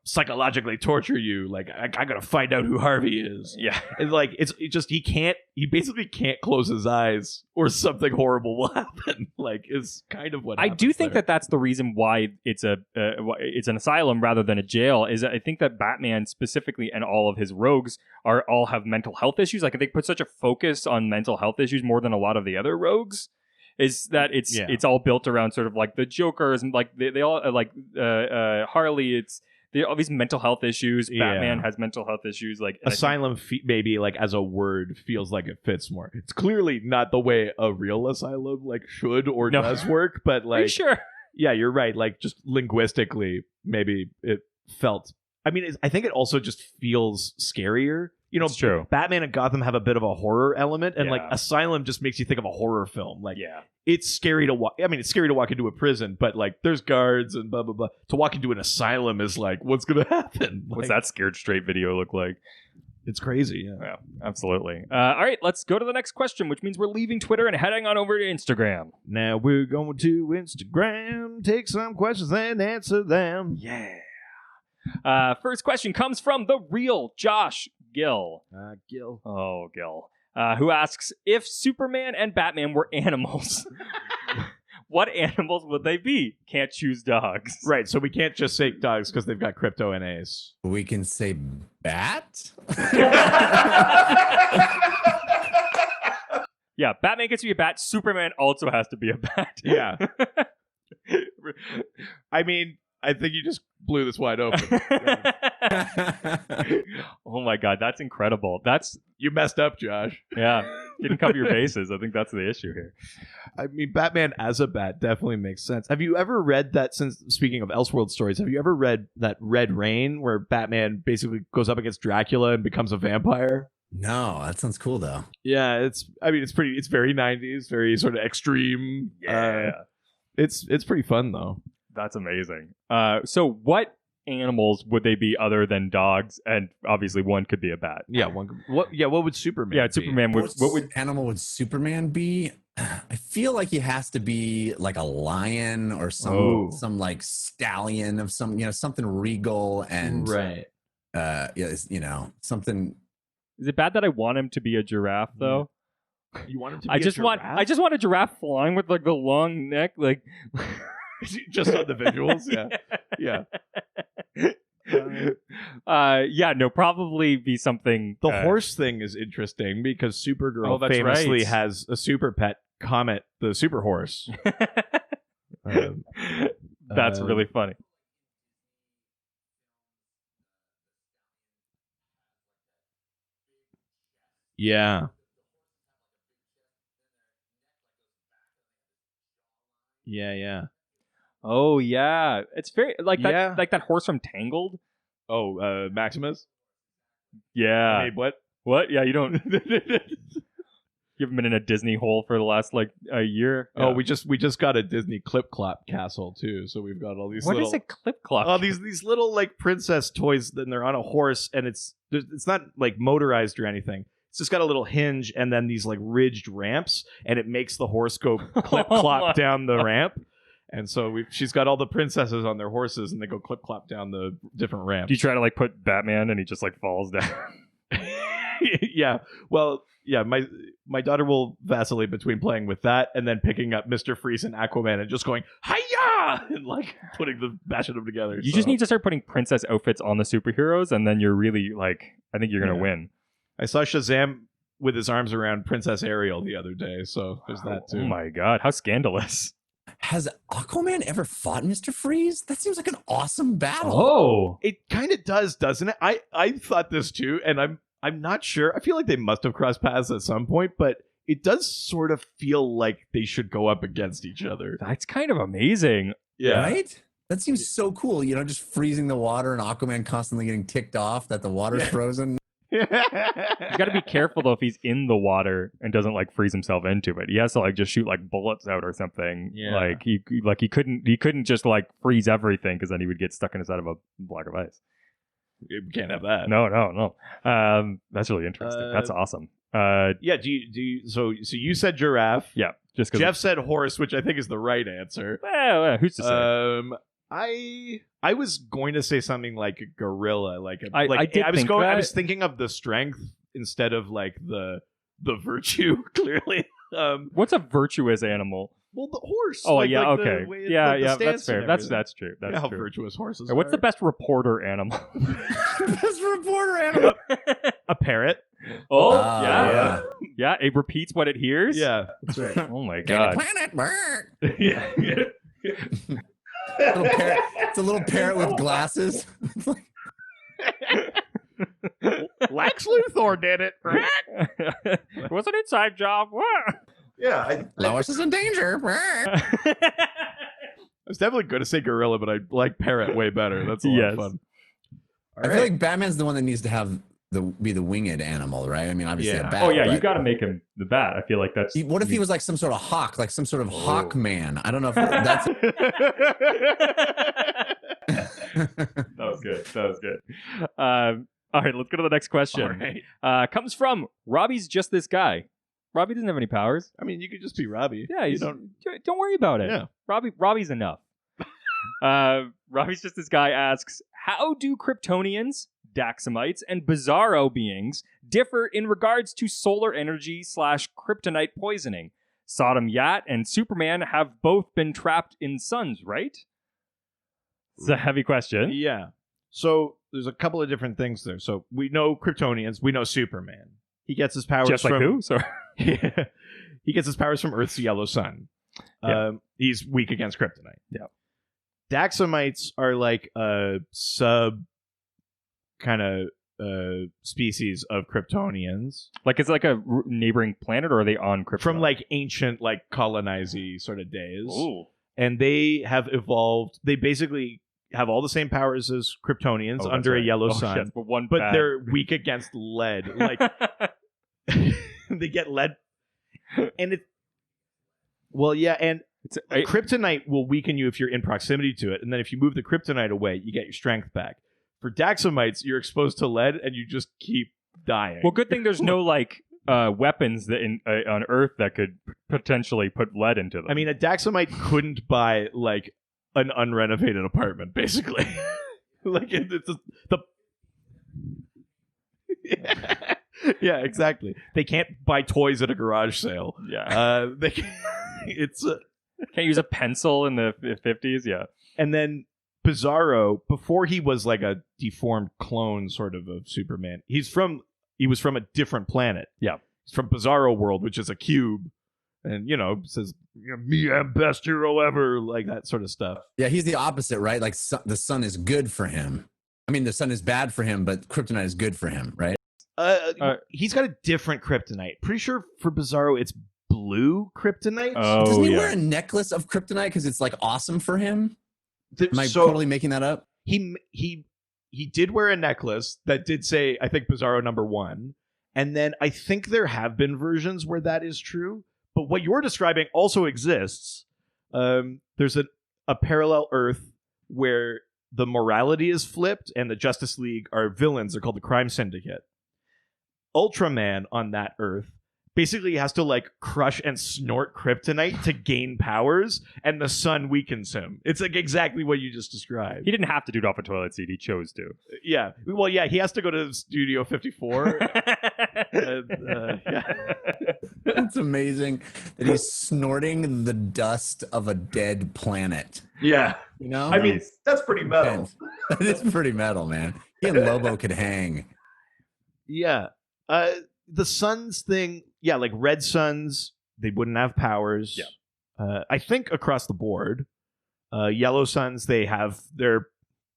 psychologically torture you? Like, I gotta find out who Harvey is."
Yeah.
And like, he basically can't close his eyes, or something horrible will happen. Like, is kind of what
I do think that that's the reason why it's an asylum rather than a jail. Is I think that Batman specifically and all of his rogues all have mental health issues. Like, they put such a focus on mental health issues more than a lot of the other rogues. Is that it's all built around sort of like the Jokers and like they all like Harley. All these mental health issues. Batman has mental health issues. Like
asylum, maybe like as a word feels like it fits more. It's clearly not the way a real asylum like should or does work. But like,
are you sure?
Yeah, you're right. Like, just linguistically, maybe it felt. I mean, I think it also just feels scarier. It's true. Batman and Gotham have a bit of a horror element, and like Asylum just makes you think of a horror film. Like, it's scary to walk. I mean, it's scary to walk into a prison, but like, there's guards and blah blah blah. To walk into an asylum is like, what's gonna happen? Like,
what's that Scared Straight video look like?
It's crazy.
Yeah, absolutely. All right, let's go to the next question, which means we're leaving Twitter and heading on over to Instagram.
Now we're going to Instagram, take some questions and answer them.
Yeah. First question comes from the real Josh Gill.
Gill.
Oh, Gill. Who asks, if Superman and Batman were animals, what animals would they be? Can't choose dogs.
Right, so we can't just say dogs because they've got crypto NAs.
We can say bat?
Yeah, Batman gets to be a bat. Superman also has to be a bat.
Yeah. I mean, I think you just blew this wide open.
Oh my god, that's incredible.
You messed up, Josh.
Yeah, didn't cover your bases. I think that's the issue here.
I mean, Batman as a bat definitely makes sense. Have you ever read that, since speaking of Elseworld stories, have you ever read that Red Rain where Batman basically goes up against Dracula and becomes a vampire?
No, that sounds cool though.
Yeah, it's very 90s, very sort of extreme.
Yeah.
It's pretty fun though.
That's amazing. So what animals would they be other than dogs? And obviously one could be a bat.
Yeah, what would Superman be?
Superman would...
What animal would Superman be? I feel like he has to be like a lion or some like stallion of something regal and
right.
Something.
Is it bad that I want him to be a giraffe though?
You want him to be
I just want a giraffe flying with like the long neck, like
just on the visuals. Yeah.
Probably be something.
The horse thing is interesting because Supergirl famously has a super pet, Comet, the super horse.
That's really funny.
Yeah. Yeah.
Oh yeah, it's very like that. Like that horse from Tangled.
Oh, Maximus.
Yeah.
Hey, what?
What? Yeah, you don't. You haven't been in a Disney hole for the last like a year.
Oh, we just got a Disney Clip Clop castle too. So we've got all these.
What is a Clip Clop?
Oh, these little like princess toys. Then they're on a horse, and it's not like motorized or anything. It's just got a little hinge and then these like ridged ramps, and it makes the horse go clip clop down the ramp. And so she's got all the princesses on their horses, and they go clip clop down the different ramps.
Do you try to like put Batman and he just like falls down?
Yeah. Well, yeah. My daughter will vacillate between playing with that and then picking up Mr. Freeze and Aquaman and just going hiya and like bashing them together.
You just need to start putting princess outfits on the superheroes, and then you're really like, I think you're gonna win.
I saw Shazam with his arms around Princess Ariel the other day, so there's that too.
Oh my god, how scandalous!
Has Aquaman ever fought Mr. Freeze? That seems like an awesome battle.
Oh,
It kind of does, doesn't it? I thought this too, and I'm not sure. I feel like they must have crossed paths at some point, but it does sort of feel like they should go up against each other.
that's kind of amazing.
Right? That seems so cool. You know, just freezing the water and Aquaman constantly getting ticked off that the water's frozen.
You got to be careful though if he's in the water and doesn't like freeze himself into it. He has to like just shoot like bullets out or something.
Yeah.
Like he couldn't just like freeze everything because then he would get stuck inside of a block of ice.
We can't have that.
No. That's really interesting. That's awesome.
Yeah. Do you? So you said giraffe.
Yeah. Just because
Jeff said horse, which I think is the right answer.
well, who's to say?
I was going to say something like a gorilla,
I
was thinking of the strength instead of like the virtue. Clearly,
What's a virtuous animal?
well, the horse.
Oh
like,
yeah,
like the
okay,
way it-
yeah,
the
yeah.
stance
That's fair.
and
That's
everything.
true.
You know
That's
how
true.
virtuous horses.
What's the
are.
best reporter animal?
Best reporter animal.
A parrot.
Oh
Ah,
yeah. It repeats what it hears.
Yeah, that's right.
Oh my
Daily
god.
Planet. Brr.
yeah.
Little parrot. It's a little parrot with glasses.
Lex Luthor did it.
It was an inside job.
Yeah,
Lois is in danger. Brr.
I was definitely going to say gorilla, but I like parrot way better. That's a lot of fun.
I feel like Batman's the one that needs to have be the winged animal, right? I mean, obviously
Yeah.
a bat.
Oh yeah, you
but
got to make him the bat. I feel like that's.
What if he was like some sort of hawk, like some sort of hawk man? I don't know if that's.
That was good. That was good. All right, let's go to the next question.
All right.
Comes from Robbie's just this guy. Robbie doesn't have any powers.
I mean, you could just be Robbie.
Yeah,
you
don't worry about it.
Yeah.
Robbie's enough. Robbie's just this guy asks, how do Kryptonians, Daxamites, and Bizarro beings differ in regards to solar energy / kryptonite poisoning? Sodom Yat and Superman have both been trapped in suns, right? It's a heavy question.
Yeah. So there's a couple of different things there. So we know Kryptonians. We know Superman. He gets his powers
Just like
from
who? Sorry.
He gets his powers from Earth's yellow sun.
Yeah.
He's weak against kryptonite.
Yeah.
Daxamites are like a sub kind of species of Kryptonians
Like it's like a neighboring planet, or are they on Krypton?
from like ancient, like colonizy sort of days.
Ooh.
And they have evolved. They basically have all the same powers as Kryptonians
Oh, that's
under
right.
a yellow
Oh,
sun,
yes, but one
but
bad.
they're weak against lead. Like they get lead, and it. Well, yeah, and kryptonite will weaken you if you're in proximity to it, and then if you move the kryptonite away, you get your strength back. For Daxamites, you're exposed to lead, and you just keep dying.
Well, good thing there's no like weapons that on Earth that could potentially put lead into them.
I mean, a Daxamite couldn't buy like an unrenovated apartment, basically. Like it's the. Yeah, exactly. They can't buy toys at a garage sale.
yeah,
They can, it's
can't use a pencil in the 50s. Yeah,
and then Bizarro, before he was like a deformed clone sort of Superman, he was from a different planet.
Yeah.
He's from Bizarro World, which is a cube, and says me am best hero ever, like that sort of stuff.
Yeah, he's the opposite, right? Like the sun is good for him. I mean, the sun is bad for him, but kryptonite is good for him, right?
He's got a different kryptonite. Pretty sure for Bizarro it's blue kryptonite.
Oh,
Doesn't he
yeah.
wear a necklace of kryptonite because it's like awesome for him? Am I
So-
totally making that up?
He did wear a necklace that did say, I think, Bizarro #1. And then I think there have been versions where that is true. But what you're describing also exists. There's a parallel Earth where the morality is flipped and the Justice League are villains. They're called the Crime Syndicate. Ultraman on that Earth basically has to like crush and snort kryptonite to gain powers, and the sun weakens him. It's like exactly what you just described.
He didn't have to do it off a toilet seat. He chose to.
Yeah. Well, yeah, he has to go to Studio 54. Yeah.
It's amazing that he's snorting the dust of a dead planet.
Yeah.
You know?
I mean, that's pretty metal.
That is pretty metal, man. He and Lobo could hang.
Yeah. The suns thing, yeah, like red suns, they wouldn't have powers.
Yeah.
I think across the board. Yellow suns, they have their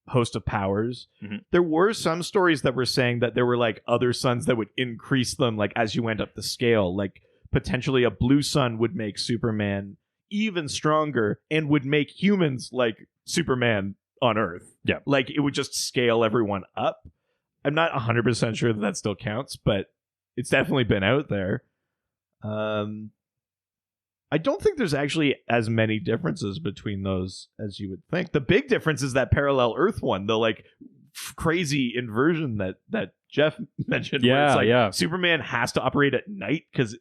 host of powers.
Mhm.
There were some stories that were saying that there were like other suns that would increase them, like as you went up the scale. Like potentially a blue sun would make Superman even stronger and would make humans like Superman on Earth.
Yeah.
Like it would just scale everyone up. I'm not 100% sure that still counts, but it's definitely been out there. I don't think there's actually as many differences between those as you would think. The big difference is that parallel Earth one, the like crazy inversion that Jeff mentioned. where
Yeah,
it's like
yeah.
Superman has to operate at night because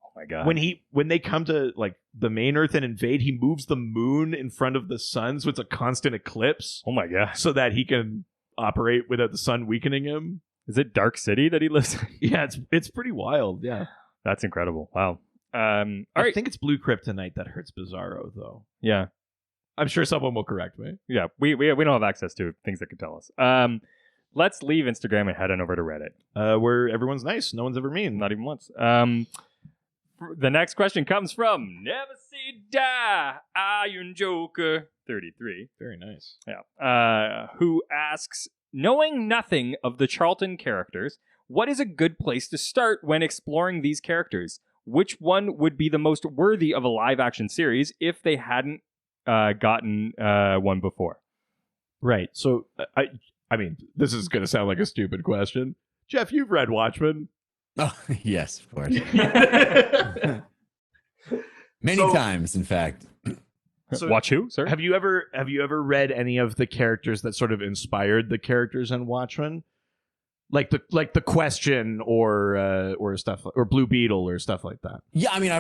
Oh my god.
when they come to like the main Earth and invade, he moves the moon in front of the sun, so it's a constant eclipse,
Oh my god.
so that he can operate without the sun weakening him.
Is it Dark City that he lives in?
Yeah, it's pretty wild. Yeah.
That's incredible. Wow. All
I
right.
think it's blue kryptonite that hurts Bizarro, though.
Yeah.
I'm sure someone will correct me.
Yeah. We don't have access to things that could tell us. Let's leave Instagram and head on over to Reddit.
Where everyone's nice, no one's ever mean.
Not even once. The next question comes from Never Say Die Iron Joker 33.
Very nice.
Yeah. Who asks, knowing nothing of the Charlton characters, what is a good place to start when exploring these characters? Which one would be the most worthy of a live-action series if they hadn't gotten one before?
Right. So, I mean, this is going to sound like a stupid question. Jeff, you've read Watchmen.
Oh, yes, of course. Many
So-
times, in fact.
So-
Watch who, sir?
Have you ever read any of the characters that sort of inspired the characters in Watchmen? Like the Question or stuff, or Blue Beetle or stuff like that.
Yeah, I mean,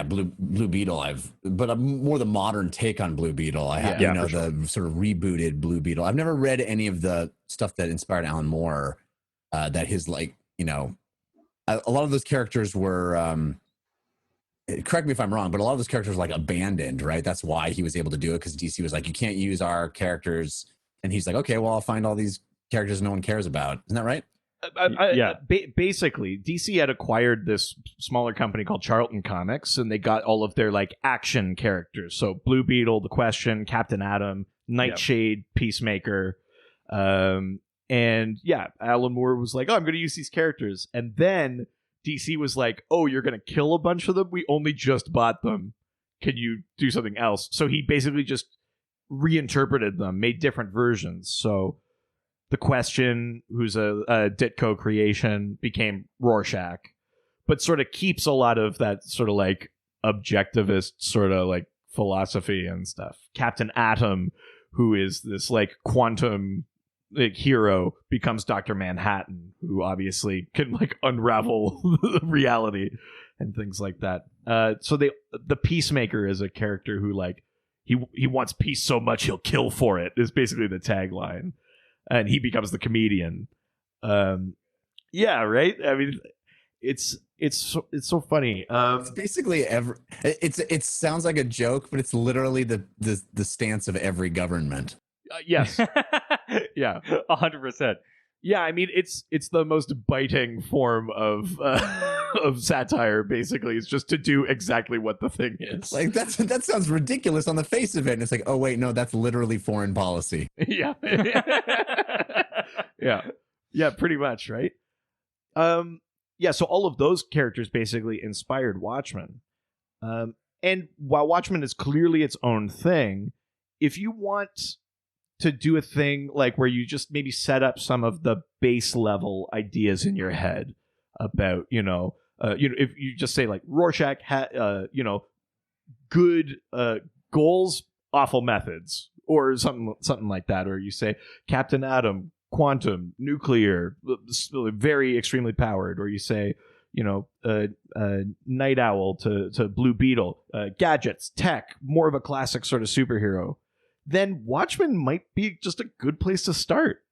Blue Beetle. But more the modern take on Blue Beetle. I have,
Yeah,
you know,
for
the sort of rebooted Blue Beetle. I've never read any of the stuff that inspired Alan Moore. That his, like, you know, a lot of those characters were. Correct me if I'm wrong, but a lot of those characters were like abandoned, right? That's why he was able to do it, because DC was like, you can't use our characters, and he's like, okay, well, I'll find all these characters no one cares about. Isn't that right?
Yeah.
Basically, DC had acquired this smaller company called Charlton Comics, and they got all of their like action characters. So Blue Beetle, The Question, Captain Atom, Nightshade, Peacemaker. And yeah, Alan Moore was like, oh, I'm going to use these characters. And then DC was like, oh, you're going to kill a bunch of them? We only just bought them. Can you do something else? So he basically just reinterpreted them, made different versions. So The Question, who's a Ditko creation, became Rorschach, but sort of keeps a lot of that sort of like objectivist sort of like philosophy and stuff. Captain Atom, who is this like quantum like hero, becomes Dr. Manhattan, who obviously can like unravel reality and things like that. So the Peacemaker is a character who like he wants peace so much he'll kill for it, is basically the tagline. And he becomes the comedian. Yeah, right. I mean, it's so funny.
It's basically it sounds like a joke, but it's literally the stance of every government.
Yes. Yeah.
100%.
Yeah, I mean, it's the most biting form of satire. Basically, it's just to do exactly what the thing is.
Like that sounds ridiculous on the face of it, and it's like, oh wait, no, that's literally foreign policy.
Yeah. Yeah, pretty much, right? Yeah, so all of those characters basically inspired Watchmen. And while Watchmen is clearly its own thing, if you want to do a thing like where you just maybe set up some of the base level ideas in your head about, if you just say like Rorschach had, good goals, awful methods, or something like that, or you say Captain Atom, quantum, nuclear, very extremely powered, or you say, Night Owl to Blue Beetle, gadgets, tech, more of a classic sort of superhero, then Watchmen might be just a good place to start.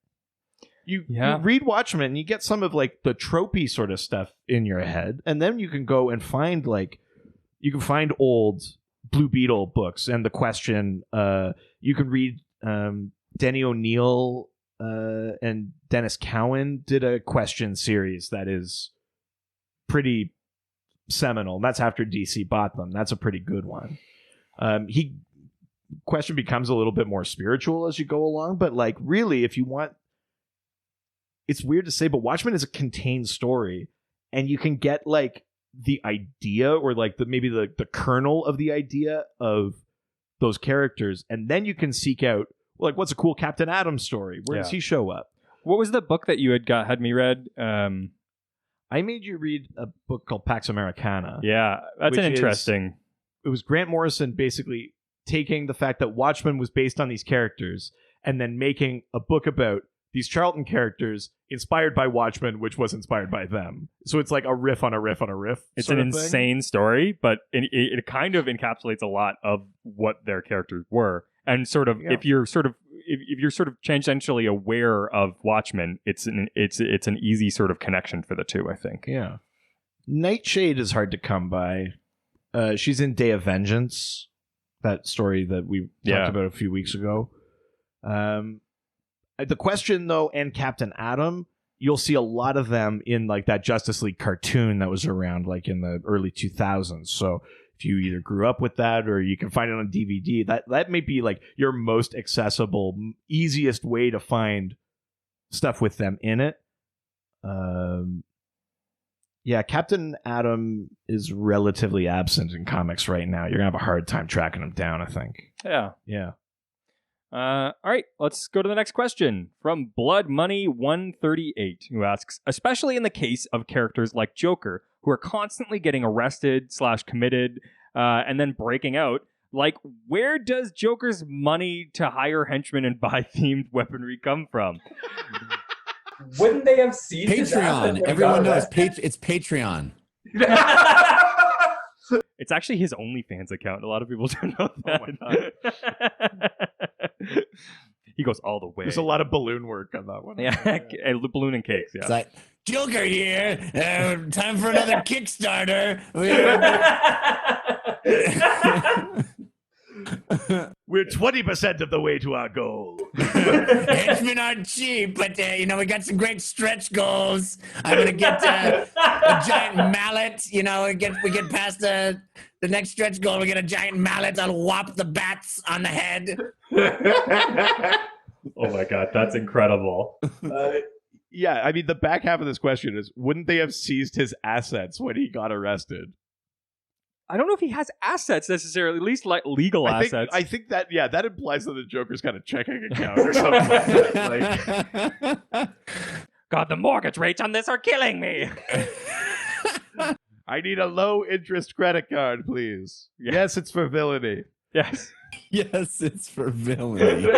You read Watchmen and you get some of like the tropey sort of stuff in your head, and then you can go and find old Blue Beetle books and The Question. You can read Denny O'Neil and Dennis Cowan did a Question series that is pretty seminal. That's after DC bought them. That's a pretty good one. Question becomes a little bit more spiritual as you go along, but like really, if you want, it's weird to say, but Watchmen is a contained story, and you can get like the idea or like maybe the kernel of the idea of those characters, and then you can seek out like what's a cool Captain Atom story? Where does he show up?
What was the book that you had me read?
I made you read a book called Pax Americana.
Yeah, that's an interesting.
It was Grant Morrison basically taking the fact that Watchmen was based on these characters and then making a book about these Charlton characters inspired by Watchmen, which was inspired by them. So it's like a riff on a riff on a riff.
It's an insane story, but it kind of encapsulates a lot of what their characters were. And sort of, if you're sort of tangentially aware of Watchmen, it's an easy sort of connection for the two, I think.
Yeah. Nightshade is hard to come by. She's in Day of Vengeance, that story that we talked about a few weeks ago. The Question, though, and Captain Atom, you'll see a lot of them in like that Justice League cartoon that was around like in the early 2000s. So if you either grew up with that or you can find it on DVD, that may be like your most accessible, easiest way to find stuff with them in it. Captain Atom is relatively absent in comics right now. You're gonna have a hard time tracking him down, I think. Yeah.
All right, let's go to the next question from Blood Money 138, who asks, especially in the case of characters like Joker, who are constantly getting arrested / committed and then breaking out, like, where does Joker's money to hire henchmen and buy themed weaponry come from?
Wouldn't they have seized his assets when
Patreon?
he
Everyone
got
knows
arrested?
it's Patreon.
It's actually his OnlyFans account. A lot of people don't know that. He goes all the way.
There's a lot of balloon work on that one.
Yeah, and balloon and cakes. Yeah.
It's like Joker here. Time for another Kickstarter.
We're 20% of the way to our goal.
Henchmen aren't cheap, but we got some great stretch goals. I'm gonna get a giant mallet. We get past the next stretch goal. We get a giant mallet. I'll whop the bats on the head.
Oh my god, that's incredible.
Yeah, I mean, the back half of this question is, wouldn't they have seized his assets when he got arrested?
I don't know if he has assets necessarily, at least like legal assets.
I think that, that implies that the Joker's got a checking account or something like that.
God, the mortgage rates on this are killing me.
I need a low interest credit card, please.
Yeah.
Yes, it's for villainy.
Yes.
Yes, it's for villainy.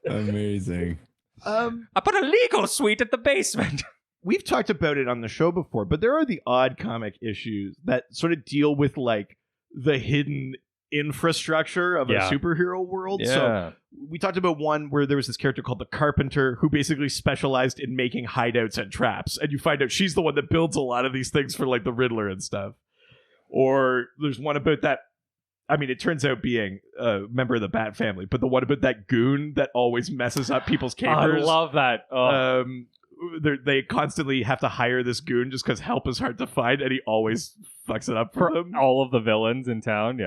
Amazing.
I put a legal suite at the basement.
We've talked about it on the show before, but there are the odd comic issues that sort of deal with like the hidden infrastructure of a superhero world.
Yeah.
So we talked about one where there was this character called the Carpenter who basically specialized in making hideouts and traps. And you find out she's the one that builds a lot of these things for like the Riddler and stuff. Or there's one about that. I mean, it turns out being a member of the Bat family, but the one about that goon that always messes up people's capers.
I love that. Oh.
They constantly have to hire this goon just because help is hard to find, and he always fucks it up for them.
All of the villains in town,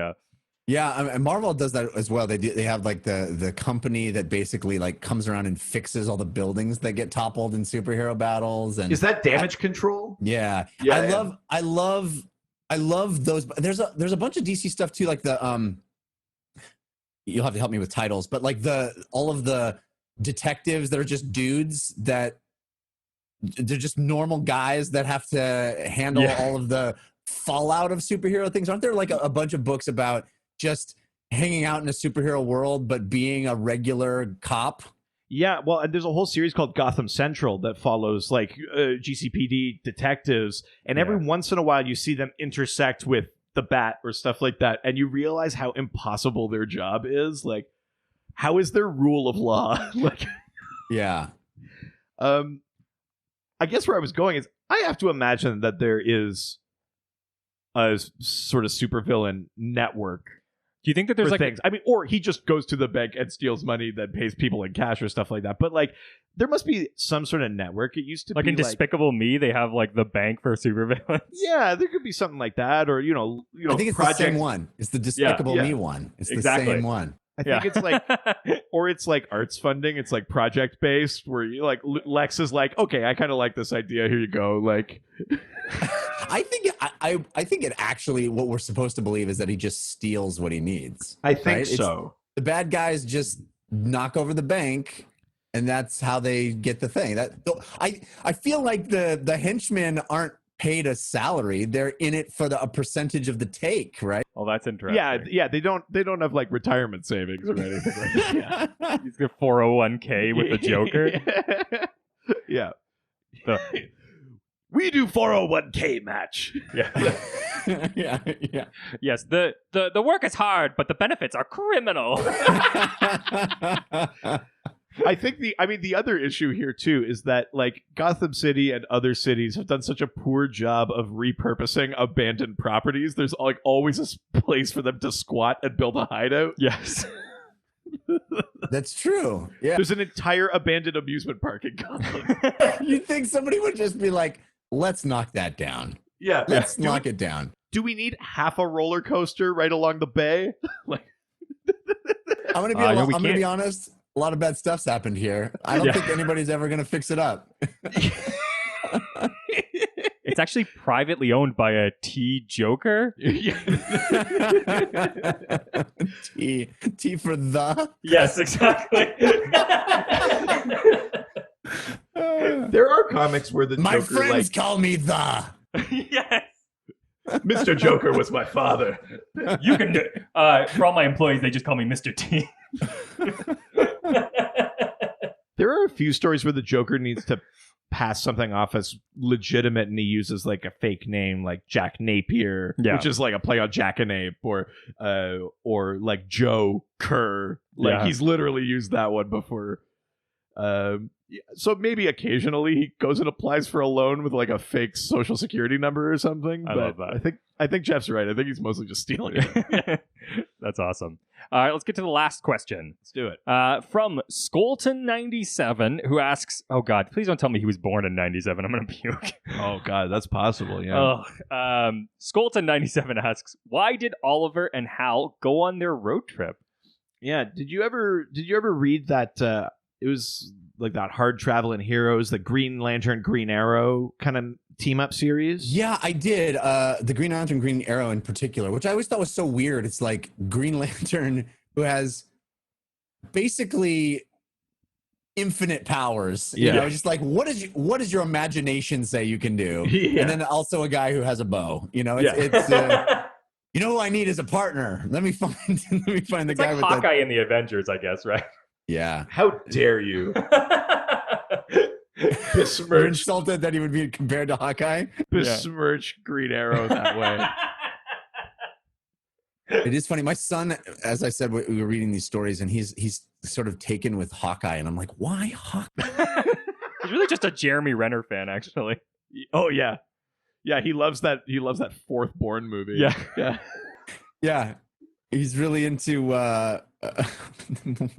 Yeah, and Marvel does that as well. They have like the company that basically like comes around and fixes all the buildings that get toppled in superhero battles. And
Is that Damage Control?
Yeah,
Yeah,
I love those. There's a bunch of DC stuff too, like the You'll have to help me with titles, but like all of the detectives that are just dudes that they're just normal guys that have to handle all of the fallout of superhero things. Aren't there like a bunch of books about just hanging out in a superhero world but being a regular cop?
Yeah, well, and there's a whole series called Gotham Central that follows like GCPD detectives, and every once in a while you see them intersect with the Bat or stuff like that, and you realize how impossible their job is. Like, how is their rule of law? Like,
Yeah.
I guess where I was going is I have to imagine that there is a sort of supervillain network.
Do you think that there's
for
like
things? I mean, or he just goes to the bank and steals money that pays people in cash or stuff like that. But like, there must be some sort of network. It used to
like
be
in Despicable Me, they have like the bank for supervillains.
yeah, there could be something like that, or you know,
I think it's the same one. It's the Despicable Me one. It's
Exactly.
the same one.
I think it's like, or it's like arts funding. It's like project based, where you like Lex is like, okay, I kind of like this idea. Here you go. Like,
I think it actually what we're supposed to believe is that he just steals what he needs.
I think
right?
so.
The bad guys just knock over the bank, and that's how they get the thing. That I feel like the henchmen aren't paid a salary; they're in it for a percentage of the take, right?
Oh, that's interesting.
Yeah. They don't have like retirement savings or anything. Like that.
He's got 401k with the Joker.
Yeah.
The-
We do 401k match.
Yeah.
yeah.
Yes, the work is hard, but the benefits are criminal.
I think the other issue here too is that like Gotham City and other cities have done such a poor job of repurposing abandoned properties. There's like always a place for them to squat and build a hideout.
Yes.
That's true. Yeah.
There's an entire abandoned amusement park in Gotham.
You'd think somebody would just be like, let's knock that down.
Yeah.
Let's knock it down.
Do we need half a roller coaster right along the bay? Like,
I'm gonna be honest. A lot of bad stuff's happened here. I don't think anybody's ever gonna fix it up.
It's actually privately owned by a T Joker.
T for the.
Yes, exactly.
there are comics where the
My
Joker,
friends call me the.
Yes.
Mr. Joker was my father.
You can do for all my employees, they just call me Mr. T.
There are a few stories where the Joker needs to pass something off as legitimate and he uses like a fake name like Jack Napier, which is like a play on Jackanape, or like Joe Kerr. Like he's literally used that one before. So maybe occasionally he goes and applies for a loan with like a fake social security number or something.
I love that.
I think Jeff's right. I think he's mostly just stealing it.
That's awesome. All right, let's get to the last question.
Let's do it.
From Skolton97, who asks, oh God, please don't tell me he was born in 97. I'm going to puke.
Oh God, that's possible, yeah.
Skolton97 asks, why did Oliver and Hal go on their road trip?
Yeah, did you ever read that it was like that Hard Traveling Heroes, the Green Lantern, Green Arrow kind of team up series?
Yeah, I did. The Green Lantern, Green Arrow in particular, which I always thought was so weird. It's like Green Lantern who has basically infinite powers. You know, just like what does your imagination say you can do? Yeah. And then also a guy who has a bow. You know, it's you know who I need as a partner. Let me find the guy
like
with
Hawkeye in the Avengers, I guess, right?
Yeah.
How dare you?
You're insulted that he would be compared to Hawkeye?
Besmirch Green Arrow that way.
It is funny. My son, as I said, we were reading these stories, and he's sort of taken with Hawkeye, and I'm like, why Hawkeye?
He's really just a Jeremy Renner fan, actually.
Oh yeah, yeah. He loves that. He loves that Fourth Born movie.
Yeah. He's really into. Crap!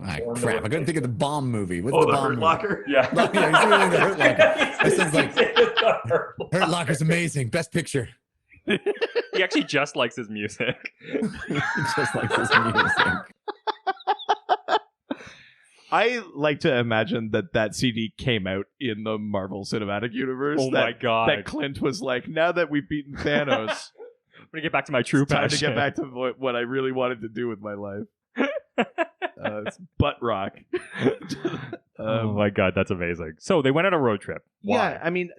I couldn't think of the bomb movie. What's the bomb
Hurt
movie?
Locker.
Yeah, he's really into Hurt Locker. That sounds like Hurt Locker's amazing. Best picture.
He actually just likes his music.
Just likes his music.
I like to imagine that CD came out in the Marvel Cinematic Universe.
Oh my God!
That Clint was like, now that we've beaten Thanos,
I'm gonna get back to my true passion.
Time to get back to what I really wanted to do with my life. It's butt rock.
Oh my God, that's amazing. So they went on a road trip. Why?
Yeah, I mean,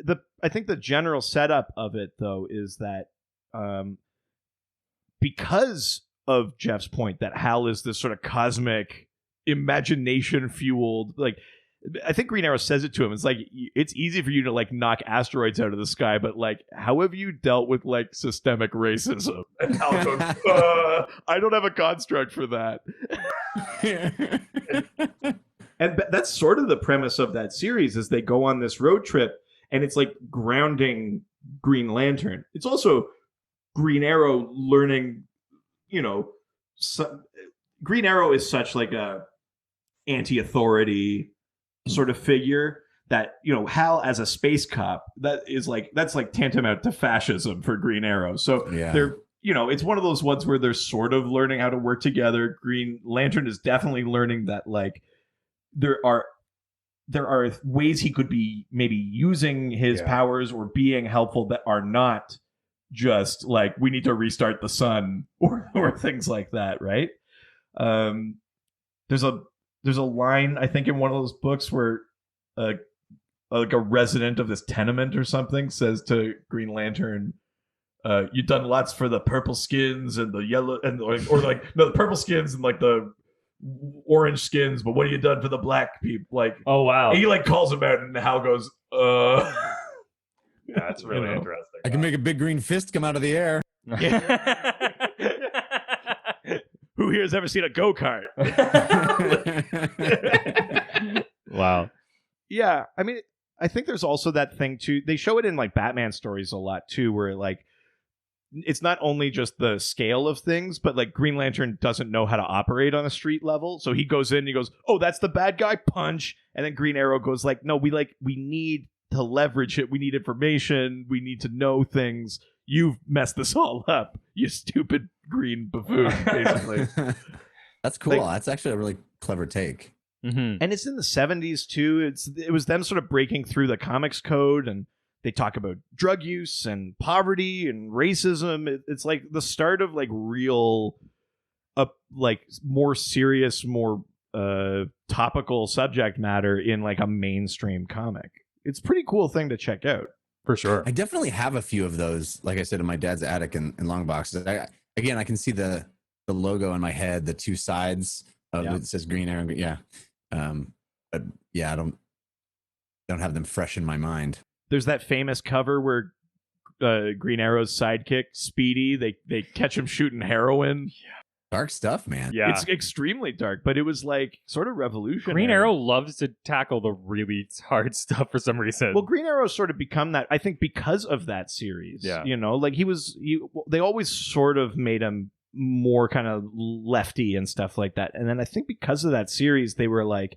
I think the general setup of it though is that because of Jeff's point that Hal is this sort of cosmic, imagination fueled, like I think Green Arrow says it to him. It's like, it's easy for you to like knock asteroids out of the sky, but like, how have you dealt with like systemic racism? And Hal goes, I don't have a construct for that.
And that's sort of the premise of that series is they go on this road trip and it's like grounding Green Lantern. It's also Green Arrow learning, Green Arrow is such like a anti-authority sort of figure that, Hal as a space cop, that's like tantamount to fascism for Green Arrow. So they're, it's one of those ones where they're sort of learning how to work together. Green Lantern is definitely learning that like there are ways he could be maybe using his powers or being helpful that are not just like we need to restart the sun or things like that, right? There's a line I think in one of those books where like a resident of this tenement or something says to Green Lantern, "You've done lots for the purple skins and the yellow and the purple skins and like the orange skins, but what have you done for the black people?" Like,
oh wow,
and he like calls him out, and Hal goes,
Yeah, that's really interesting.
I can make a big green fist come out of the air.
Who here has ever seen a go-kart?
Wow.
Yeah, I mean, I think there's also that thing too. They show it in like Batman stories a lot too, where like it's not only just the scale of things, but like Green Lantern doesn't know how to operate on a street level. So he goes in and he goes, "Oh, that's the bad guy, punch." And then Green Arrow goes like, "No, we need to leverage it. We need information. We need to know things. You've messed this all up, you stupid green buffoon," basically.
That's cool.
Like,
that's actually a really clever take.
Mm-hmm.
And it's in the 70s too. It was them sort of breaking through the comics code, and they talk about drug use and poverty and racism. It's like the start of like real, like more serious, more topical subject matter in like a mainstream comic. It's a pretty cool thing to check out.
For sure.
I definitely have a few of those, like I said, in my dad's attic in long boxes. I can see the logo in my head, the two sides of it says Green Arrow. Yeah. But yeah, I don't have them fresh in my mind.
There's that famous cover where Green Arrow's sidekick, Speedy, they catch him shooting heroin.
Dark stuff, man.
Yeah.
It's extremely dark, but it was like sort of revolutionary.
Green Arrow loves to tackle the really hard stuff for some reason.
Well, Green Arrow's sort of become that, I think, because of that series.
Yeah.
Like they always sort of made him more kind of lefty and stuff like that. And then I think because of that series, they were like,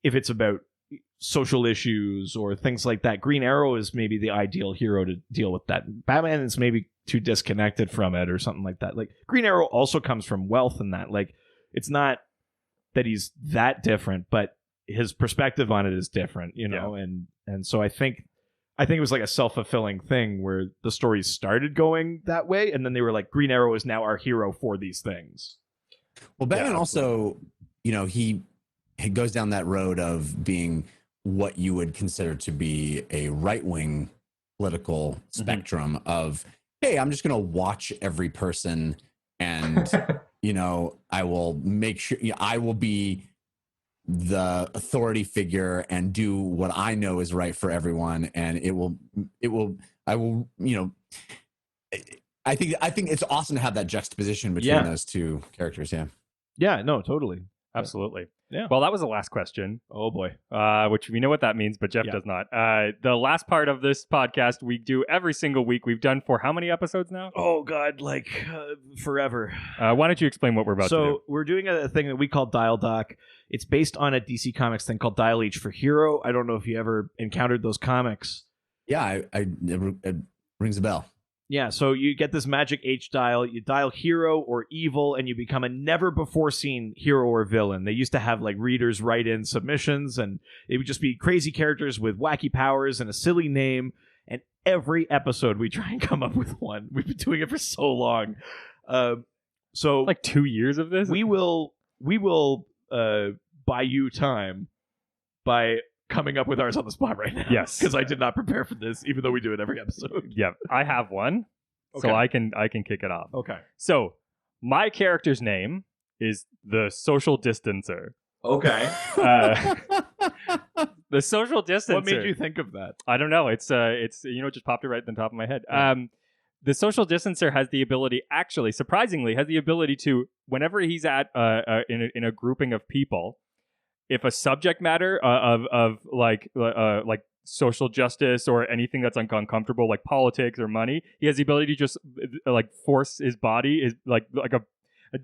if it's about social issues or things like that, Green Arrow is maybe the ideal hero to deal with that. Batman is maybe too disconnected from it or something like that. Like Green Arrow also comes from wealth in that. Like it's not that he's that different, but his perspective on it is different, and so I think it was like a self-fulfilling thing where the stories started going that way, and then they were like, Green Arrow is now our hero for these things.
Well, Batman also, he goes down that road of being what you would consider to be a right-wing political spectrum of, hey, I'm just going to watch every person and, I will make sure I will be the authority figure and do what I know is right for everyone. And I think it's awesome to have that juxtaposition between those two characters. Yeah.
Yeah, no, totally.
Absolutely.
Yeah.
Well, that was the last question.
Oh boy.
Which we know what that means, but Jeff does not. The last part of this podcast we do every single week. We've done for how many episodes now?
Oh God, like forever.
Why don't you explain what we're about to do?
So we're doing a thing that we call Dial Doc. It's based on a DC Comics thing called Dial H for Hero. I don't know if you ever encountered those comics.
Yeah, it rings a bell.
Yeah, so you get this magic H dial, you dial hero or evil, and you become a never-before-seen hero or villain. They used to have, like, readers write in submissions, and it would just be crazy characters with wacky powers and a silly name, and every episode we try and come up with one. We've been doing it for so long. So
like 2 years of this?
We will buy you time by coming up with ours on the spot right now.
Yes.
Because I did not prepare for this, even though we do it every episode.
Yeah, I have one, so I can kick it off.
Okay.
So, my character's name is the Social Distancer.
Okay.
The social distancer.
What made you think of that?
I don't know. It's it just popped it right in the top of my head.
Yeah.
The social distancer has the ability, actually, surprisingly, has the ability to, whenever he's at in a grouping of people, if a subject matter of like social justice or anything that's uncomfortable, like politics or money, he has the ability to just like force his body is like a.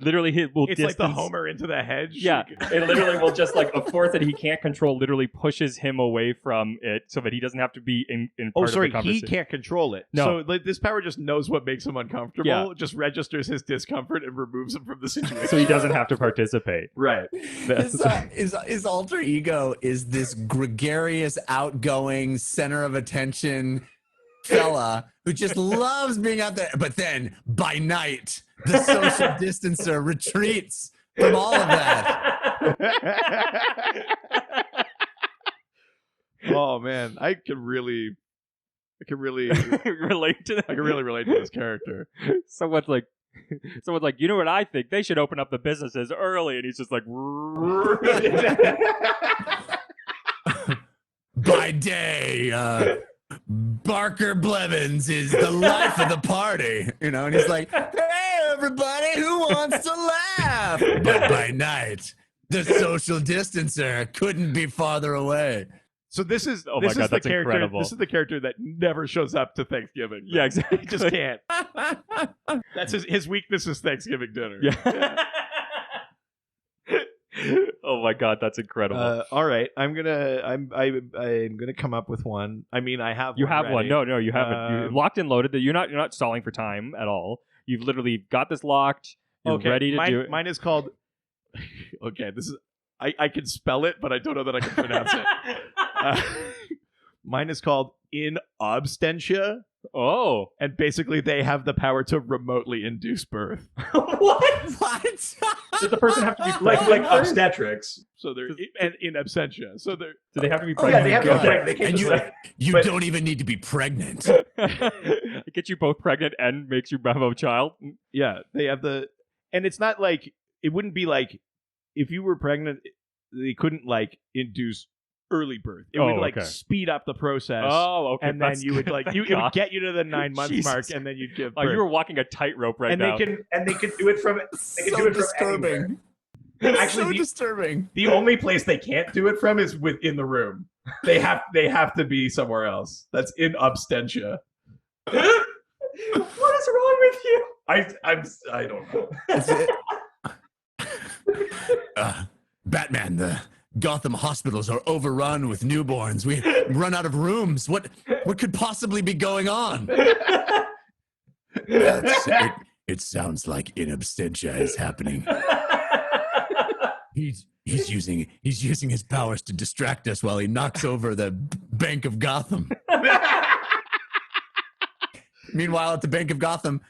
Literally, he will
It's
distance.
like the Homer into the hedge.
Yeah, it literally will just like a force that he can't control. Literally pushes him away from it, so that he doesn't have to be in part of the
He
conversation.
can't control it.
No.
So like, this power just knows what makes him uncomfortable,
Yeah.
just registers his discomfort and removes him from the situation.
So he doesn't have to participate.
Right.
His alter ego is this gregarious, outgoing, center of attention fella who just loves being out there. But then by night, the social distancer retreats from all of that.
Oh man, I can really
Relate to that.
I can really relate to this character.
Someone's like, you know what I think? They should open up the businesses early, and he's just like,
By day, Barker Blevins is the life of the party, you know, and he's like, hey, everybody, who wants to laugh? But by night, the social distancer couldn't be farther away.
So this is
Oh my God,
the
that's
character.
incredible.
This is the character that never shows up to Thanksgiving.
yeah, exactly.
He just can't. That's his weakness is Thanksgiving dinner.
Yeah. Oh my God, that's incredible.
All right, I'm gonna come up with one. I mean, I have.
You
one
have
ready.
one. No, you haven't. You're locked and loaded. You're not stalling for time at all. You've literally got this locked. You're ready to do it.
Mine is called. Okay, this is. I can spell it, but I don't know that I can pronounce it. Mine is called in absentia,
Oh,
and basically they have the power to remotely induce birth.
What?
Does the person have to be like obstetrics?
So they're in absentia. So they're
do they have to be
Oh, yeah,
pregnant?
they have to be pregnant. They can't
And
just
you
but-
don't even need to be pregnant.
It gets you both pregnant and makes you have a child.
yeah, they have the, and it's not like it wouldn't be like if you were pregnant, they couldn't like induce early birth. It would
Oh,
like
okay.
speed up the process.
Oh, okay.
And then
that's
you would
good.
like
Thank
it would
God.
get you to the 9 month
Jesus.
mark, and then you'd give
Oh,
birth.
you were walking a tightrope right
and
now.
they can do it from
So disturbing.
Actually,
So
the-
disturbing.
The only place they can't do it from is within the room. They have to be somewhere else. That's in absentia.
What is wrong with you?
I don't know.
That's it. Batman, the Gotham hospitals are overrun with newborns. We run out of rooms. What could possibly be going on? It sounds like in absentia is happening. He's using his powers to distract us while he knocks over the Bank of Gotham. Meanwhile, at the Bank of Gotham,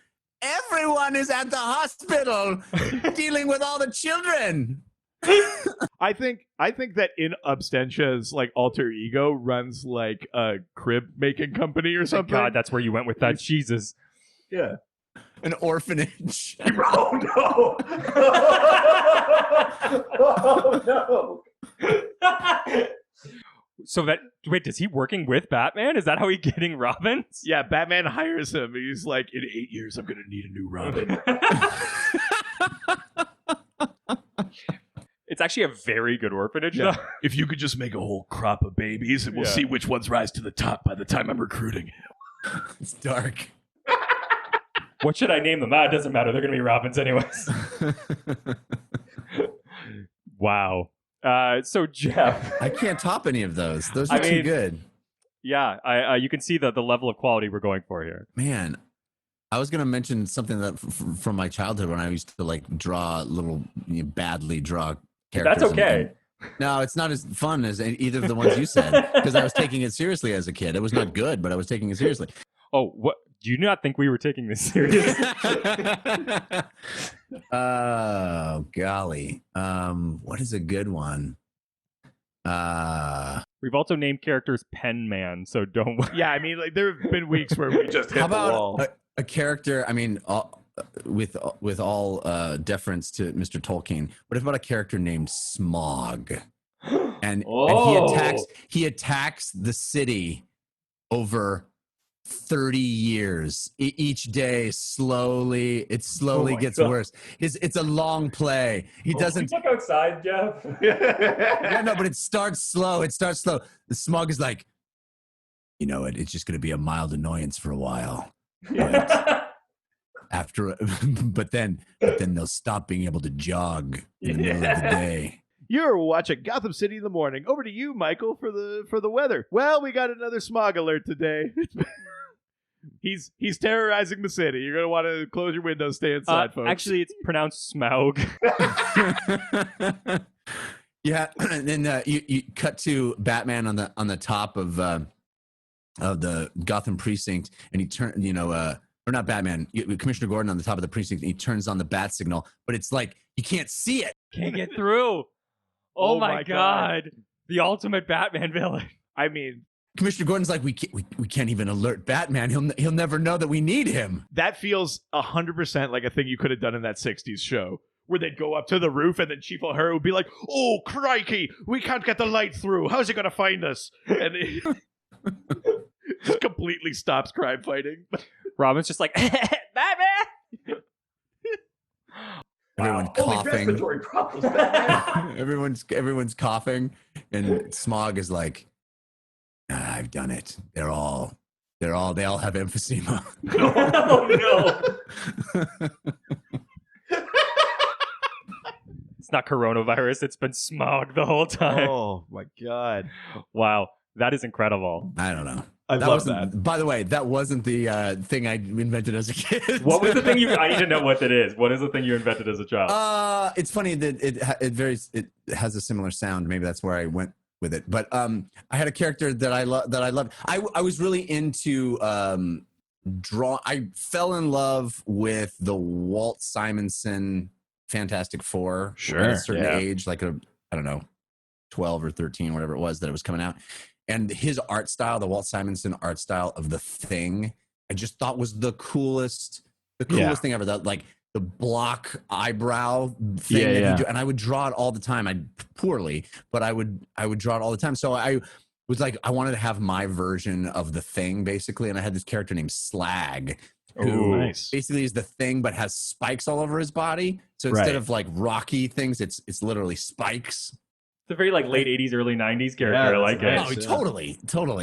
everyone is at the hospital dealing with all the children.
I think that in abstentia's like alter ego runs like a crib making company or
Thank
something.
God, that's where you went with that. Jesus.
Yeah.
An orphanage.
Oh no! Oh no!
So is he working with Batman? Is that how he's getting Robins?
Yeah, Batman hires him. He's like, in 8 years, I'm gonna need a new Robin.
It's actually a very good orphanage,
Yeah.
though.
If you could just make a whole crop of babies, and we'll
Yeah.
see which ones rise to the top by the time I'm recruiting.
It's dark.
What should I name them? It doesn't matter. They're going to be Robins anyways. Wow. So Jeff,
I can't top any of those. Those are
I
too
mean-
good.
yeah, you can see the level of quality we're going for here.
Man, I was gonna mention something that from my childhood when I used to like draw little badly draw characters.
That's okay.
No, it's not as fun as either of the ones you said because I was taking it seriously as a kid. It was not good, but I was taking it seriously.
Oh, what? Do you not think we were taking this serious?
Oh golly, what is a good one?
We've also named characters Pen Man, so don't.
Yeah, I mean, like there have been weeks where we just hit
How
the wall.
about a character? I mean, with all deference to Mr. Tolkien, what about a character named Smog? and
Oh.
he attacks the city over 30 years. Each day, slowly gets
God.
worse. It's a long play. He doesn't.
Can we look outside, Jeff?
Yeah, no, but it starts slow. The smog is like, you know what? It's just going to be a mild annoyance for a while. But then they'll stop being able to jog in the middle of the day.
You're watching Gotham City in the morning. Over to you, Michael, for the weather. Well, we got another smog alert today. He's terrorizing the city. You're gonna want to close your windows, stay inside, folks.
Actually, it's pronounced Smaug.
Yeah, and then you cut to Batman on the top of the Gotham precinct, and he turned, or not Batman, Commissioner Gordon on the top of the precinct, and he turns on the bat signal, but it's like you can't see it.
Can't get through. Oh my God. The ultimate Batman villain.
I mean,
Commissioner Gordon's like, we can't even alert Batman. He'll never know that we need him.
that feels 100% like a thing you could have done in that 60s show, where they'd go up to the roof and then Chief O'Hara would be like, "Oh, crikey, we can't get the light through. How's he going to find us?" And it just completely stops crime fighting.
Robin's just like, Batman!
Everyone
Only
coughing.
respiratory problems, Batman.
Everyone's coughing, and Smog is like, I've done it. They all have emphysema.
Oh, no.
It's not coronavirus. It's been smog the whole time.
Oh, my God.
Wow. That is incredible.
I don't know.
I love that.
By the way, that wasn't the thing I invented as a kid.
What was the thing I need to know what that is. What is the thing you invented as a child?
It's funny that it has a similar sound. Maybe that's where I went with it. But I had a character that I loved. I was really into draw. I fell in love with the Walt Simonson Fantastic Four.
Sure,
At a certain
yeah.
age, like I don't know, 12 or 13, whatever it was that it was coming out. And his art style, the Walt Simonson art style of The Thing, I just thought was the coolest thing ever. That like the block eyebrow thing that he do, and I would draw it all the time. Poorly, but I would draw it all the time. So I was like, I wanted to have my version of The Thing, basically, and I had this character named Slag, who
nice.
basically is The Thing but has spikes all over his body. So instead of like rocky things, it's literally spikes.
It's a very like late 80s, early 90s character.
Yeah,
I like it.
that's
Oh, totally.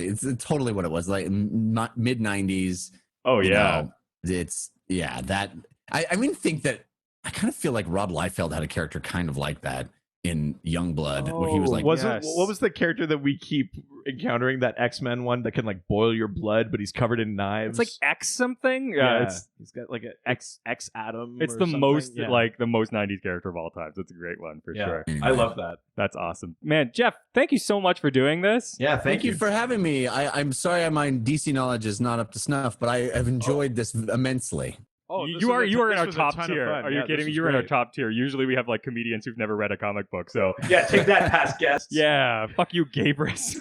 It's totally what it was. Like mid 90s.
Oh, yeah.
That I even think that I kind of feel like Rob Liefeld had a character kind of like that in Youngblood, where he was like,
what was the character that we keep encountering, that X-Men one that can like boil your blood, but he's covered in knives?
It's like X something.
yeah,
It's
he's got like an X Atom.
it's
or
the
something.
most
Yeah.
like the most 90s character of all time. So it's a great one for
Yeah.
sure.
I love that.
That's awesome. Man, Jeff, thank you so much for doing this.
Yeah,
Thank you for having me. I'm sorry my DC knowledge is not up to snuff, but I have enjoyed this immensely.
Oh,
you are in our
this was a
top
ton of
tier.
fun.
Are you
Yeah,
kidding
this
me?
was
You're in our
great.
top tier. Usually we have like comedians who've never read a comic book. So
Yeah, take that, past guests.
yeah, fuck you, Gabrus.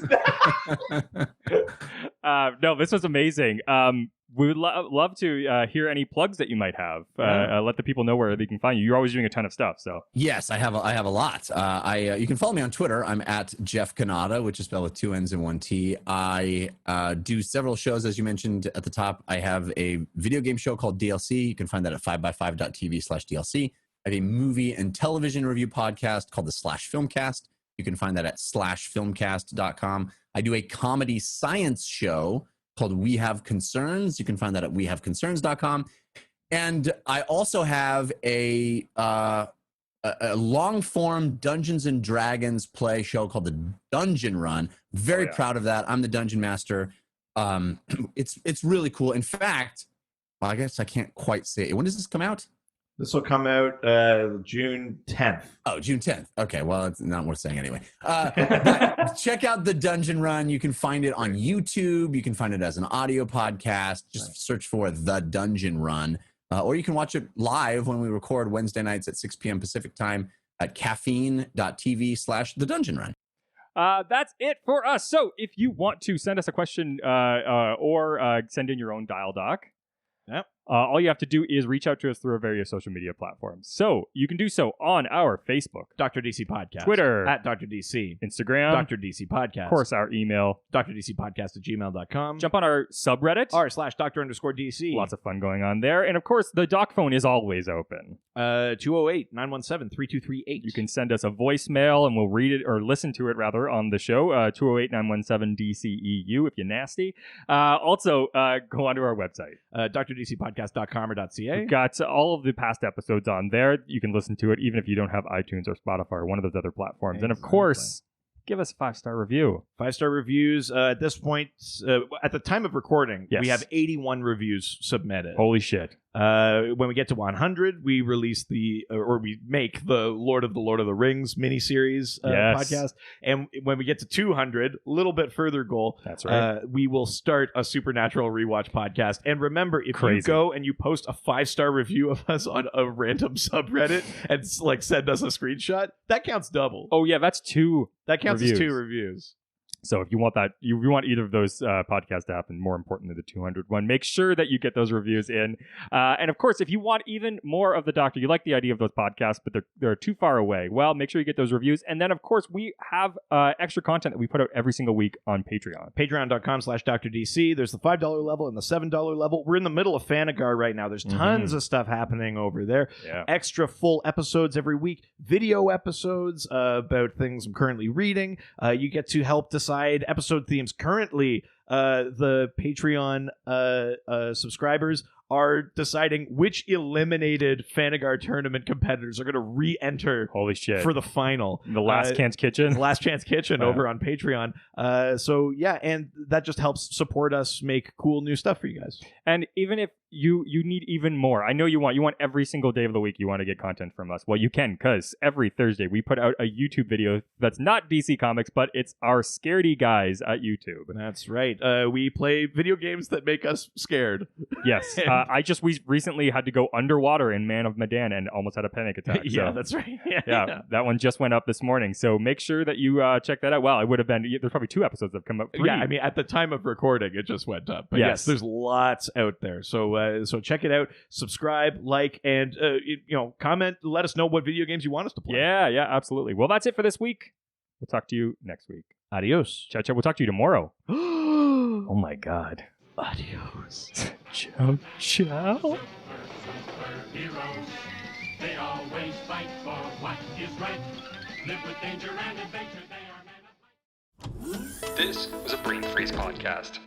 No, this was amazing. We would love to hear any plugs that you might have. Let the people know where they can find you. You're always doing a ton of stuff. So
Yes, I have a lot. You can follow me on Twitter. I'm at Jeff Cannata, which is spelled with 2 N's and 1 T. I do several shows, as you mentioned at the top. I have a video game show called DLC. You can find that at 5by5.tv/DLC. I have a movie and television review podcast called the Slash Filmcast. You can find that at slashfilmcast.com. I do a comedy science show called We Have Concerns. You can find that at wehaveconcerns.com. And I also have a long-form Dungeons and Dragons play show called the Dungeon Run. Very proud of that. I'm the dungeon master. It's really cool. In fact, well, I guess I can't quite say it. When does this come out?
This will come out June 10th.
Oh, June 10th. Okay, well, it's not worth saying anyway. But check out the Dungeon Run. You can find it on YouTube. You can find it as an audio podcast. Just search for The Dungeon Run. Or you can watch it live when we record Wednesday nights at 6 p.m. Pacific time at caffeine.tv/The Dungeon Run.
that's it for us. So if you want to send us a question or send in your own dial doc, All you have to do is reach out to us through our various social media platforms. So you can do so on our Facebook,
Dr. DC Podcast.
Twitter,
at Dr. DC.
Instagram,
Dr. DC Podcast.
of course, our email.
DrDCPodcast@gmail.com.
Jump on our subreddit.
r/Dr_DC.
Lots of fun going on there. And of course, the doc phone is always open.
208-917-3238.
You can send us a voicemail and we'll read it or listen to it rather on the show. 208-917-DCEU if you're nasty. Also, go onto our website.
DrDCPodcast.com or .ca.
We've got all of the past episodes on there. You can listen to it even if you don't have iTunes or Spotify or one of those other platforms. And of course, give us a 5-star review.
5-star reviews. At this point, at the time of recording,
Yes.
we have 81 reviews submitted.
Holy shit.
When we get to 100, we release we make the Lord of the Rings miniseries
Yes.
podcast. And when we get to 200, a little bit further goal,
That's right.
we will start a Supernatural rewatch podcast. And remember, if you
Crazy.
go and you post a 5-star review of us on a random subreddit and send us a screenshot, that counts double.
Oh, yeah, that's 2.
That counts as
reviews.
2 reviews.
So if you want that, you want either of those podcasts to happen, more importantly, the 200 one, make sure that you get those reviews in. And of course, if you want even more of the Doctor, you like the idea of those podcasts, but they're too far away, well, make sure you get those reviews. And then, of course, we have extra content that we put out every single week on Patreon.
Patreon.com/DrDC. There's the $5 level and the $7 level. We're in the middle of Fanagar right now. There's tons of stuff happening over there.
Yeah.
Extra full episodes every week. Video episodes about things I'm currently reading. You get to help decide episode themes. Currently, the Patreon subscribers are deciding which eliminated Fanagar tournament competitors are going to re-enter
Holy shit.
for the final.
The Last Chance Kitchen.
Last Chance Kitchen over on Patreon. So yeah, and that just helps support us make cool new stuff for you guys.
And even if you need even more, I know you want every single day of the week you want to get content from us. Well, you can, because every Thursday we put out a YouTube video that's not DC Comics, but it's our Scaredy Guys at YouTube.
That's right. We play video games that make us scared.
Yes. We recently had to go underwater in Man of Medan and almost had a panic attack.
Yeah,
so,
that's right.
yeah, that one just went up this morning. So make sure that you check that out. Well, it would have been, there's probably 2 episodes that have come up. 3.
Yeah, I mean, at the time of recording, it just went up. But yes, there's lots out there. So check it out, subscribe, like, and comment. Let us know what video games you want us to play.
Yeah, absolutely. Well, that's it for this week. We'll talk to you next week.
Adios.
Ciao, ciao. We'll talk to you tomorrow. Oh my God.
Adios.
Ciao, ciao.
Heroes, they always fight for what is right. Live with danger and adventure, they are men of might.
This was a Brain Freeze podcast.